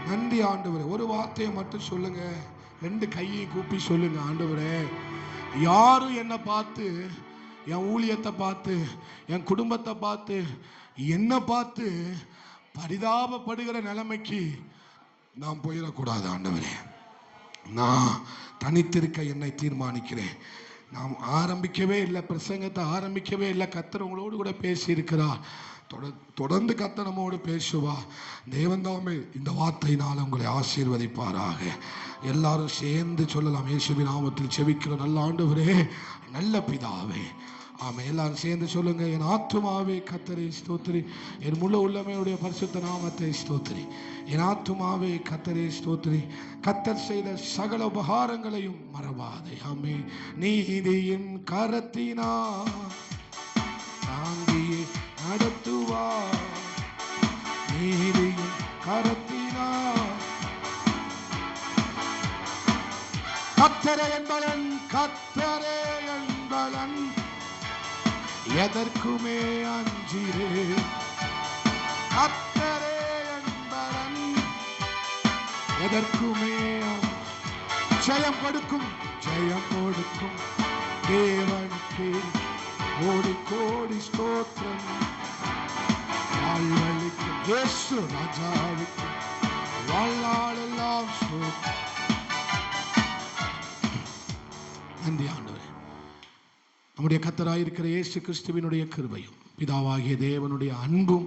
நன்றி ஆண்டவரே. ஒரு வார்த்தையை மட்டும் சொல்லுங்க, 2 கையை கூப்பி சொல்லுங்க. ஆண்டவரே, யாரும் என்னை பார்த்து, என் ஊழியத்தை பார்த்து, என் குடும்பத்தை பார்த்து, என்னை பார்த்து பரிதாபப்படுகிற நிலைமைக்கு நான் போயிடக்கூடாது. ஆண்டவரே, நான் தனித்திருக்க என்னை தீர்மானிக்கிறேன். நாம் ஆரம்பிக்கவே இல்லை, பிரசங்கத்தை ஆரம்பிக்கவே இல்லை. கர்த்தர் உங்களோடு கூட பேசி இருக்கிறார். தொடர்ந்து கர்த்தர் நம்மோடு பேசுவா. தேவன் தாமே இந்த வார்த்தையினால் உங்களை ஆசீர்வதிப்பாராக. எல்லாரும் சேர்ந்து சொல்லலாம். இயேசுவின் நாமத்தில் செபிக்கிற நல்ல ஆண்டவரே, நல்ல பிதாவே. ஆமாம், எல்லாரும் சேர்ந்து சொல்லுங்க. என் ஆத்துமாவே கர்த்தரை ஸ்தோத்திரி, என் முழு உள்ளமையுடைய பரிசுத்த நாமத்தை ஸ்தோத்திரி. என் ஆத்துமாவே கர்த்தரை ஸ்தோத்திரி, கர்த்தர் செய்த சகல உபகாரங்களையும் மறவாதே. ஆமே. நீதியின் கரத்தினா தாங்கியே நடத்துவா. நீதியின் கரத்தினா கர்த்தரே என்பலன், கர்த்தரே என்பலன், எதற்குமே அஞ்சிரே. கர்த்தரே என்பலன், எதற்குமே ஜெயம் கொடுக்கும் தேவனுக்கு கோடி கோடி ஸ்தோத்திரம். ராஜாவுக்கு வாழ்நாளெல்லாம் நன்றி ஆண்டவரே. நம்முடைய கர்த்தராயிருக்கிற இயேசு கிறிஸ்துவினுடைய கிருபையும் பிதாவாகிய தேவனுடைய அன்பும்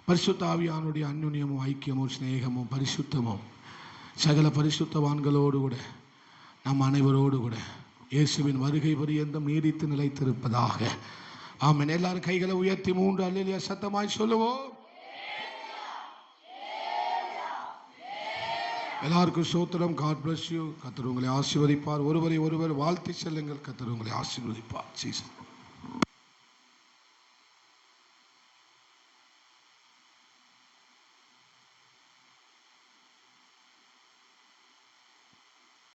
பரிசுத்த ஆவியானுடைய அன்யுன்யமும் ஐக்கியமும் சிநேகமும் பரிசுத்தமும் சகல பரிசுத்தவான்களோடு கூட நம் அனைவரோடு கூட இயேசுவின் வருகை பரியந்தம் நீடித்து நிலைத்திருப்பதாக. ஆமென். எல்லாரும் கைகளை உயர்த்தி 3 அல்லேலூயா சத்தமாய் சொல்லுவோம். எல்லாருக்கும் ஸ்தோத்திரம். God bless you. கர்த்தர் உங்களை ஆசீர்வதிப்பார். ஒருவரை ஒருவர் வாழ்த்தி செல்லுங்கள். கர்த்தர் உங்களை ஆசீர்வதிப்பார். சீசன்